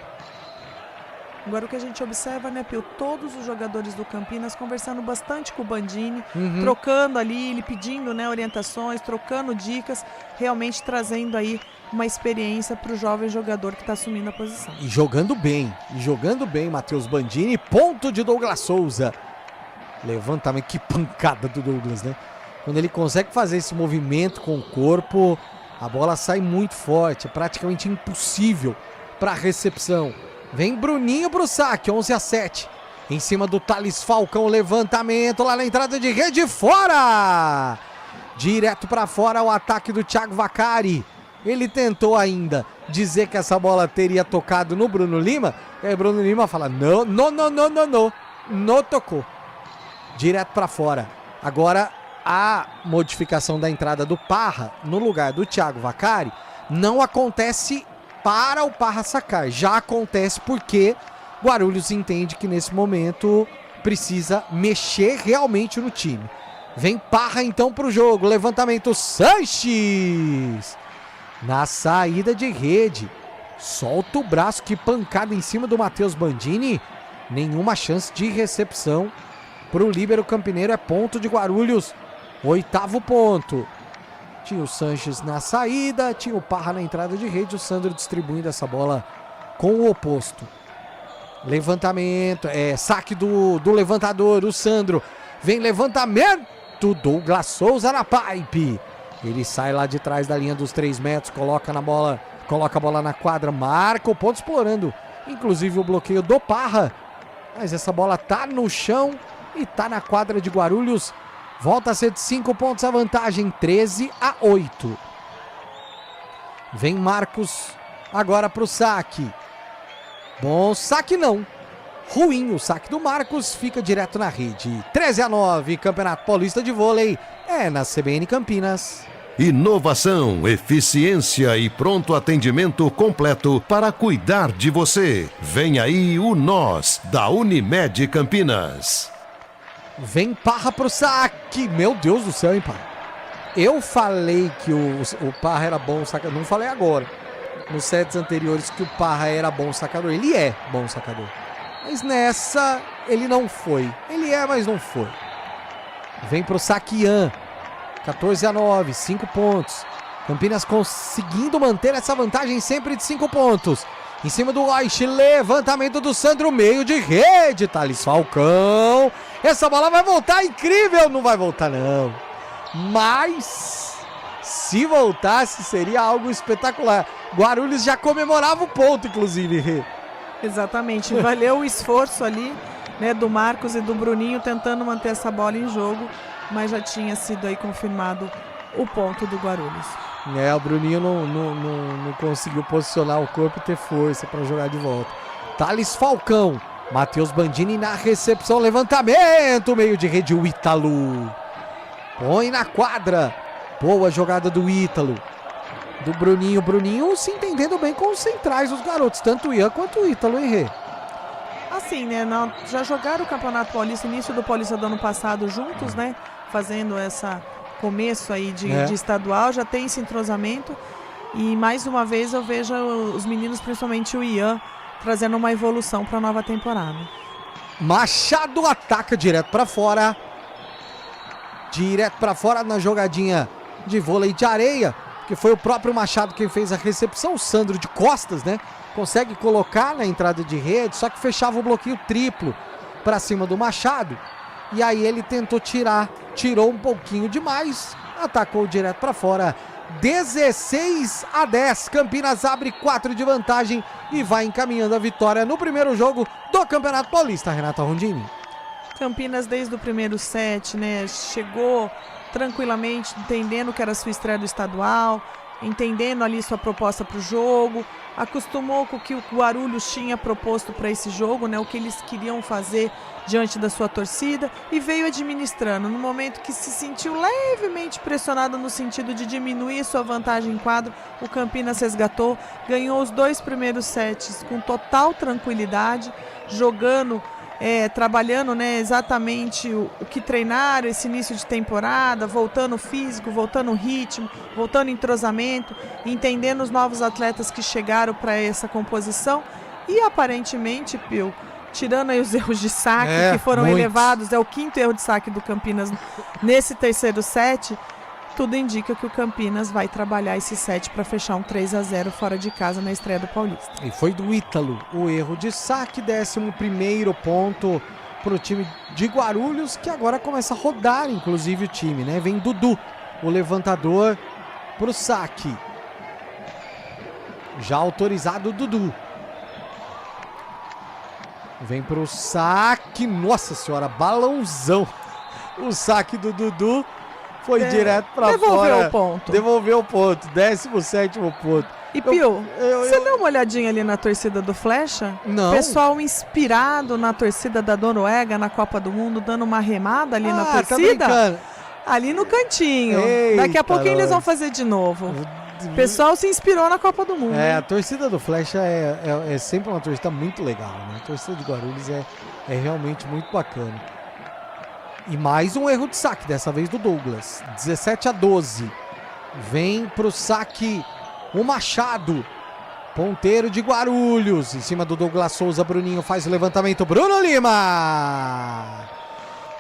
Agora o que a gente observa, né, Pio? Todos os jogadores do Campinas conversando bastante com o Bandini, trocando ali, ele pedindo, né, orientações, trocando dicas, realmente trazendo aí uma experiência para o jovem jogador que está assumindo a posição. E jogando bem, Matheus Bandini. Ponto de Douglas Souza. Levantamento, que pancada do Douglas, né? Quando ele consegue fazer esse movimento com o corpo, a bola sai muito forte, é praticamente impossível para a recepção. Vem Bruninho pro saque, 11-7. Em cima do Thales Falcão, levantamento lá na entrada de rede, fora! Direto para fora o ataque do Thiago Vaccari. Ele tentou ainda dizer que essa bola teria tocado no Bruno Lima. E aí o Bruno Lima fala, não tocou. Direto para fora. Agora a modificação da entrada do Parra no lugar do Thiago Vaccari não acontece para o Parra sacar. Já acontece porque Guarulhos entende que nesse momento precisa mexer realmente no time. Vem Parra então para o jogo. Levantamento Sanches. Na saída de rede. Solta o braço, que pancada em cima do Matheus Bandini. Nenhuma chance de recepção para o líbero campineiro. É ponto de Guarulhos. 8º ponto. Tinha o Sanches na saída, tinha o Parra na entrada de rede, o Sandro distribuindo essa bola com o oposto. Levantamento, saque do levantador, o Sandro. Vem levantamento, Douglas Souza na pipe. Ele sai lá de trás da linha dos 3 metros, coloca a bola na quadra, marca o ponto, explorando inclusive o bloqueio do Parra. Mas essa bola tá no chão e tá na quadra de Guarulhos. Volta a ser de 5 pontos a vantagem, 13-8. Vem Marcos agora pro saque. Bom saque não. Ruim o saque do Marcos, fica direto na rede. 13-9, Campeonato Paulista de Vôlei é na CBN Campinas. Inovação, eficiência e pronto atendimento completo para cuidar de você. Vem aí o Nós, da Unimed Campinas. Vem Parra pro saque. Meu Deus do céu, hein, Parra? Eu falei que o Parra era bom sacador. Não falei agora. Nos sets anteriores que o Parra era bom sacador. Ele é bom sacador. Mas nessa, ele não foi. Ele é, mas não foi. Vem pro saque Ian. 14-9, 5 pontos. Campinas conseguindo manter essa vantagem sempre de 5 pontos. Em cima do Oish, levantamento do Sandro, meio de rede, Thales Falcão. Essa bola vai voltar, incrível, não vai voltar não. Mas, se voltasse, seria algo espetacular. Guarulhos já comemorava o ponto, inclusive. Exatamente, valeu o esforço ali, né, do Marcos e do Bruninho tentando manter essa bola em jogo, mas já tinha sido aí confirmado o ponto do Guarulhos. O Bruninho não conseguiu posicionar o corpo e ter força para jogar de volta. Thales Falcão, Matheus Bandini na recepção, levantamento, meio de rede, o Ítalo. Põe na quadra, boa jogada do Ítalo. Do Bruninho, se entendendo bem com os centrais dos garotos, tanto o Ian quanto o Ítalo, hein, Rê? Assim, né, já jogaram o Campeonato Paulista, início do Paulista do ano passado juntos, né, fazendo essa começo aí de estadual, já tem esse entrosamento e mais uma vez eu vejo os meninos, principalmente o Ian, trazendo uma evolução para a nova temporada. Machado ataca direto para fora na jogadinha de vôlei de areia, que foi o próprio Machado quem fez a recepção. O Sandro de costas, né, consegue colocar na entrada de rede, só que fechava o bloqueio triplo para cima do Machado. E aí ele tentou tirou um pouquinho demais, atacou direto para fora. 16-10. Campinas abre 4 de vantagem e vai encaminhando a vitória no primeiro jogo do Campeonato Paulista. Renata Rondini. Campinas desde o primeiro set, né, chegou tranquilamente, entendendo que era sua estreia do estadual, entendendo ali sua proposta para o jogo, acostumou com o que o Guarulhos tinha proposto para esse jogo, né, o que eles queriam fazer diante da sua torcida, e veio administrando. No momento que se sentiu levemente pressionado no sentido de diminuir sua vantagem em quadro, o Campinas resgatou, ganhou os 2 primeiros sets com total tranquilidade, jogando, trabalhando, né, exatamente o que treinaram esse início de temporada, voltando físico, voltando ritmo, voltando entrosamento, entendendo os novos atletas que chegaram para essa composição e aparentemente, Pio, tirando aí os erros de saque que foram elevados, é o 5º erro de saque do Campinas nesse terceiro set, tudo indica que o Campinas vai trabalhar esse set para fechar um 3-0 fora de casa na estreia do Paulista. E foi do Ítalo o erro de saque, 11º ponto para o time de Guarulhos, que agora começa a rodar, inclusive, o time, né? Vem Dudu, o levantador, para o saque. Já autorizado o Dudu. Vem para o saque, nossa senhora, balãozão. O saque do Dudu foi direto para fora. Devolveu o ponto. 17º ponto. E Pio, você deu uma olhadinha ali na torcida do Flecha? Não. Pessoal inspirado na torcida da Noruega na Copa do Mundo, dando uma remada ali na torcida. Tá ali no cantinho. Eita, daqui a pouquinho eles vão fazer de novo. O pessoal se inspirou na Copa do Mundo. A torcida do Flecha é sempre uma torcida muito legal, né? A torcida de Guarulhos é realmente muito bacana. E mais um erro de saque, dessa vez do Douglas. 17-12. Vem pro saque o Machado. Ponteiro de Guarulhos. Em cima do Douglas Souza, Bruninho faz o levantamento. Bruno Lima!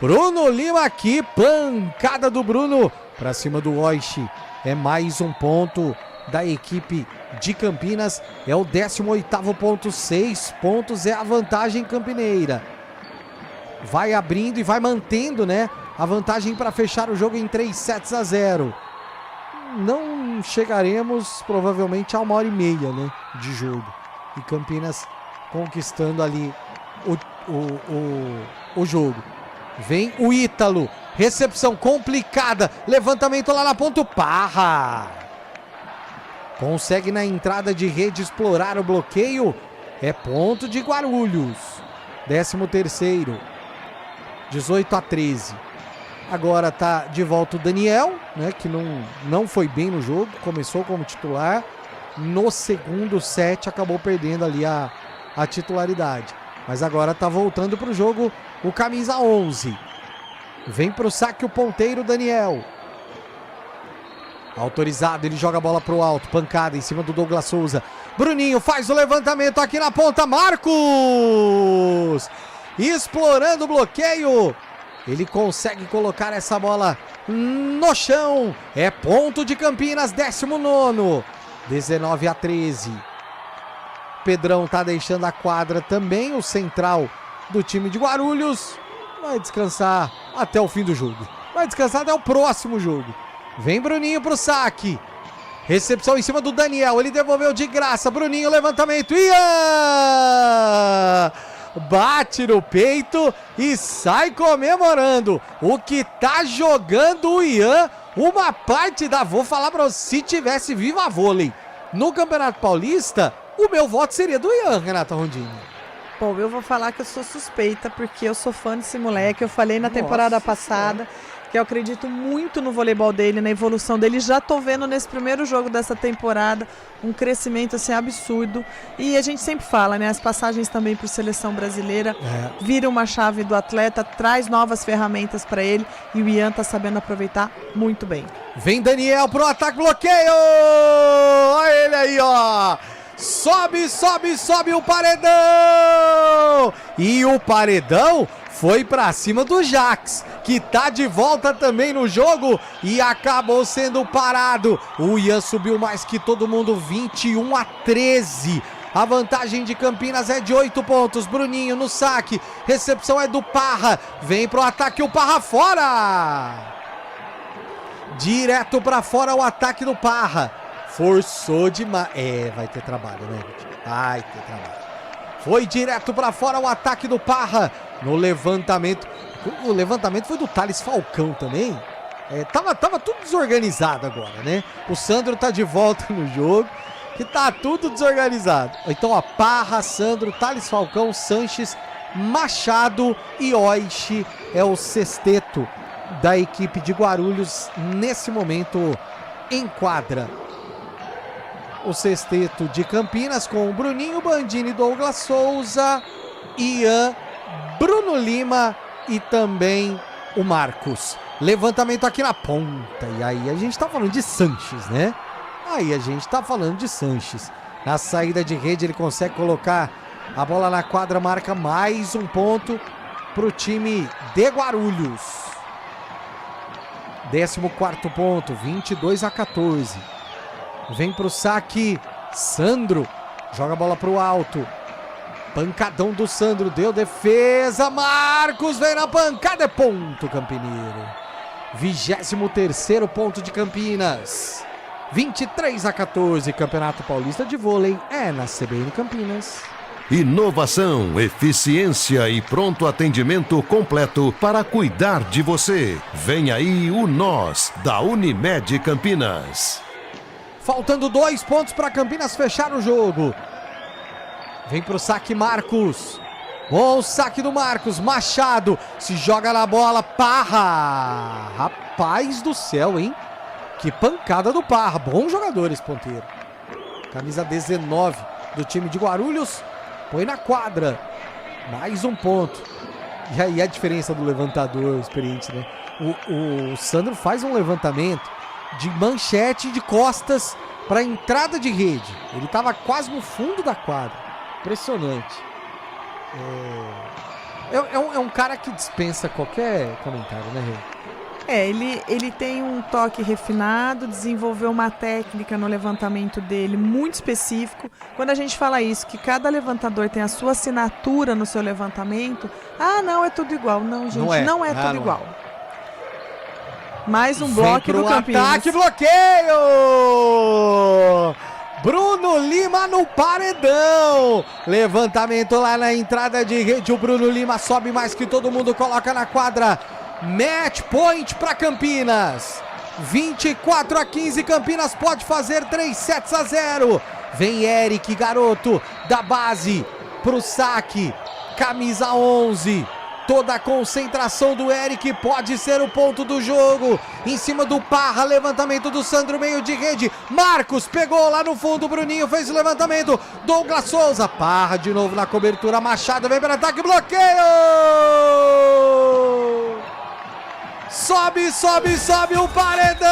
Bruno Lima aqui, pancada do Bruno pra cima do Oishi. É mais um ponto da equipe de Campinas. É o 18º ponto, 6 pontos é a vantagem campineira. Vai abrindo e vai mantendo, né, a vantagem para fechar o jogo em 3-0. Não chegaremos provavelmente a 1h30, né, de jogo. E Campinas conquistando ali o jogo. Vem o Ítalo. Recepção complicada. Levantamento lá na ponta. Parra. Consegue na entrada de rede explorar o bloqueio. É ponto de Guarulhos. 13º. 18-13. Agora tá de volta o Daniel, né, que não foi bem no jogo. Começou como titular. No segundo set acabou perdendo ali a titularidade. Mas agora tá voltando pro jogo o camisa 11. Vem pro saque o ponteiro Daniel. Autorizado, ele joga a bola pro alto. Pancada em cima do Douglas Souza. Bruninho faz o levantamento aqui na ponta. Marcos! Explorando o bloqueio. Ele consegue colocar essa bola no chão. É ponto de Campinas, 19º. 19-13. Pedrão tá deixando a quadra também. O central do time de Guarulhos vai descansar até o fim do jogo. Vai descansar até o próximo jogo. Vem Bruninho pro saque. Recepção em cima do Daniel. Ele devolveu de graça. Bruninho, levantamento. Ian! Bate no peito e sai comemorando. O que tá jogando o Ian, uma parte da... Vou falar pra você, se tivesse Viva Vôlei no Campeonato Paulista, o meu voto seria do Ian, Renata Rondini. Bom, eu vou falar que eu sou suspeita, porque eu sou fã desse moleque. Eu falei na temporada passada que eu acredito muito no voleibol dele, na evolução dele. Já tô vendo nesse primeiro jogo dessa temporada um crescimento assim absurdo. E a gente sempre fala, né? As passagens também por seleção brasileira viram uma chave do atleta, traz novas ferramentas para ele, e o Ian tá sabendo aproveitar muito bem. Vem Daniel pro ataque, bloqueio! Olha ele aí, ó! Sobe, sobe, sobe o paredão! E o paredão foi pra cima do Jax, que tá de volta também no jogo e acabou sendo parado. O Ian subiu mais que todo mundo, 21-13. A vantagem de Campinas é de 8 pontos. Bruninho no saque, recepção é do Parra. Vem pro ataque o Parra fora! Direto pra fora o ataque do Parra. Forçou demais. Vai ter trabalho, né, gente? Vai ter trabalho. Foi direto pra fora o ataque do Parra. No levantamento. O levantamento foi do Thales Falcão também. Tava tudo desorganizado agora, né? O Sandro tá de volta no jogo. Que tá tudo desorganizado. Então, ó, Parra, Sandro, Thales Falcão, Sanches, Machado e Oishi é o sexteto da equipe de Guarulhos nesse momento em quadra. O sexteto de Campinas com o Bruninho, Bandini, Douglas Souza, Ian, Bruno Lima e também o Marcos. Levantamento aqui na ponta. E aí a gente tá falando de Sanches, né? Na saída de rede ele consegue colocar a bola na quadra, marca mais um ponto pro time de Guarulhos. 14º ponto, 22-14. Vem pro saque, Sandro, joga a bola pro alto. Pancadão do Sandro, deu defesa, Marcos vem na pancada, é ponto Campineiro. 23º ponto de Campinas. 23-14, Campeonato Paulista de Vôlei é na CBN Campinas. Inovação, eficiência e pronto atendimento completo para cuidar de você. Vem aí o Nós, da Unimed Campinas. Faltando 2 pontos para Campinas fechar o jogo. Vem pro saque Marcos. Bom saque do Marcos. Machado se joga na bola. Parra. Rapaz do céu, hein? Que pancada do Parra. Bom jogador esse ponteiro. Camisa 19 do time de Guarulhos. Põe na quadra. Mais um ponto. E aí a diferença do levantador experiente, né? O Sandro faz um levantamento de manchete de costas para entrada de rede. Ele estava quase no fundo da quadra. Impressionante. É um cara que dispensa qualquer comentário, né, Rê? Ele tem um toque refinado, desenvolveu uma técnica no levantamento dele muito específico. Quando a gente fala isso, que cada levantador tem a sua assinatura no seu levantamento, não, é tudo igual. Não, gente, não é tudo igual. Mais um bloco do Campinas. Ataque, bloqueio! Bruno Lima no paredão. Levantamento lá na entrada de rede. O Bruno Lima sobe mais que todo mundo, coloca na quadra. Match point para Campinas. 24-15, Campinas pode fazer 3-0. Vem Eric, garoto da base, pro saque. Camisa 11. Toda a concentração do Eric, pode ser o ponto do jogo. Em cima do Parra, levantamento do Sandro, meio de rede. Marcos pegou lá no fundo, Bruninho fez o levantamento. Douglas Souza, Parra de novo na cobertura. Machado vem para ataque, bloqueio! Sobe o paredão!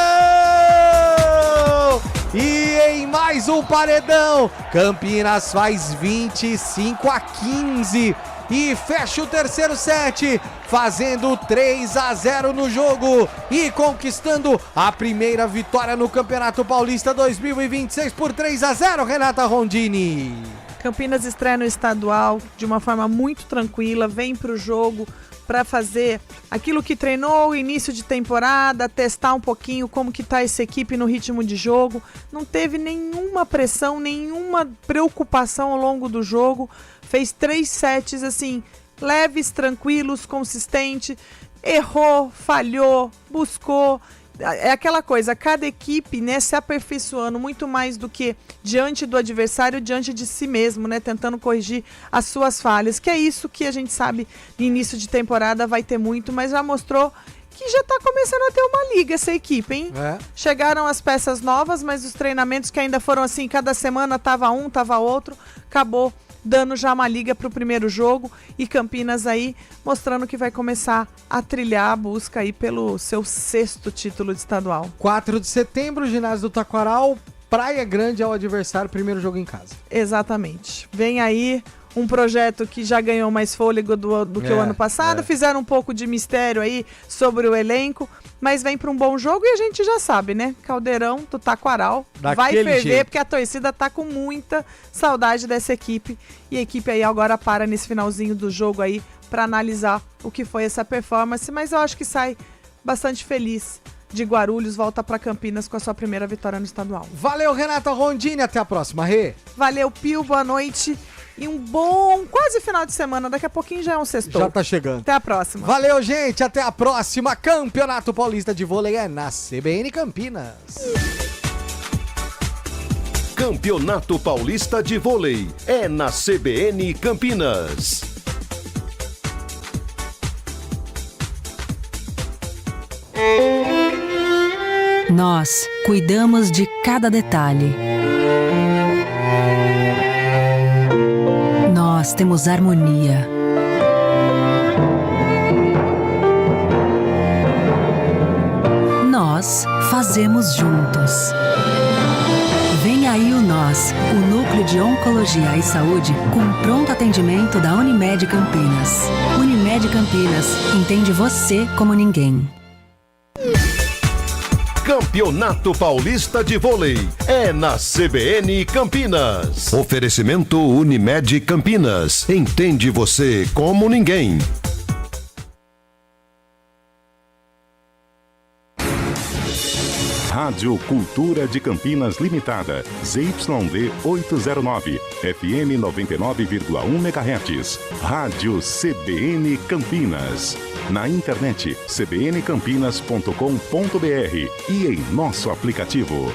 E em mais um paredão, Campinas faz 25-15. E fecha o terceiro set, fazendo 3-0 no jogo e conquistando a primeira vitória no Campeonato Paulista 2026 por 3-0, Renata Rondini. Campinas estreia no estadual de uma forma muito tranquila, vem para o jogo para fazer aquilo que treinou, início de temporada, testar um pouquinho como que tá essa equipe no ritmo de jogo. Não teve nenhuma pressão, nenhuma preocupação ao longo do jogo. Fez 3 sets, assim, leves, tranquilos, consistente. Errou, falhou, buscou. É aquela coisa, cada equipe, né, se aperfeiçoando muito mais do que diante do adversário, diante de si mesmo, né, tentando corrigir as suas falhas, que é isso que a gente sabe no início de temporada vai ter muito, mas já mostrou que já tá começando a ter uma liga essa equipe, hein? Chegaram as peças novas, mas os treinamentos que ainda foram assim, cada semana tava um, tava outro, acabou dando já uma liga para o primeiro jogo e Campinas aí mostrando que vai começar a trilhar a busca aí pelo seu 6º título de estadual. 4 de setembro, ginásio do Taquaral, Praia Grande é o adversário, primeiro jogo em casa. Exatamente. Vem aí um projeto que já ganhou mais fôlego do que o ano passado, fizeram um pouco de mistério aí sobre o elenco, mas vem para um bom jogo e a gente já sabe, né? Caldeirão do Taquaral vai ferver, jeito. Porque a torcida tá com muita saudade dessa equipe e a equipe aí agora para nesse finalzinho do jogo aí para analisar o que foi essa performance, mas eu acho que sai bastante feliz de Guarulhos volta para Campinas com a sua primeira vitória no estadual. Valeu, Renata Rondini. Até a próxima, Rê. Valeu, Pio. Boa noite. E um bom quase final de semana. Daqui a pouquinho já é um sextou. Já tá chegando. Até a próxima. Valeu, gente. Até a próxima. Campeonato Paulista de Vôlei é na CBN Campinas. Campeonato Paulista de Vôlei é na CBN Campinas. Nós cuidamos de cada detalhe. Nós temos harmonia. Nós fazemos juntos. Vem aí o Nós, o Núcleo de Oncologia e Saúde com pronto atendimento da Unimed Campinas. Unimed Campinas, entende você como ninguém. Campeonato Paulista de Vôlei é na CBN Campinas. Oferecimento Unimed Campinas. Entende você como ninguém. Rádio Cultura de Campinas Limitada, ZYD 809, FM 99,1 MHz. Rádio CBN Campinas. Na internet cbncampinas.com.br e em nosso aplicativo.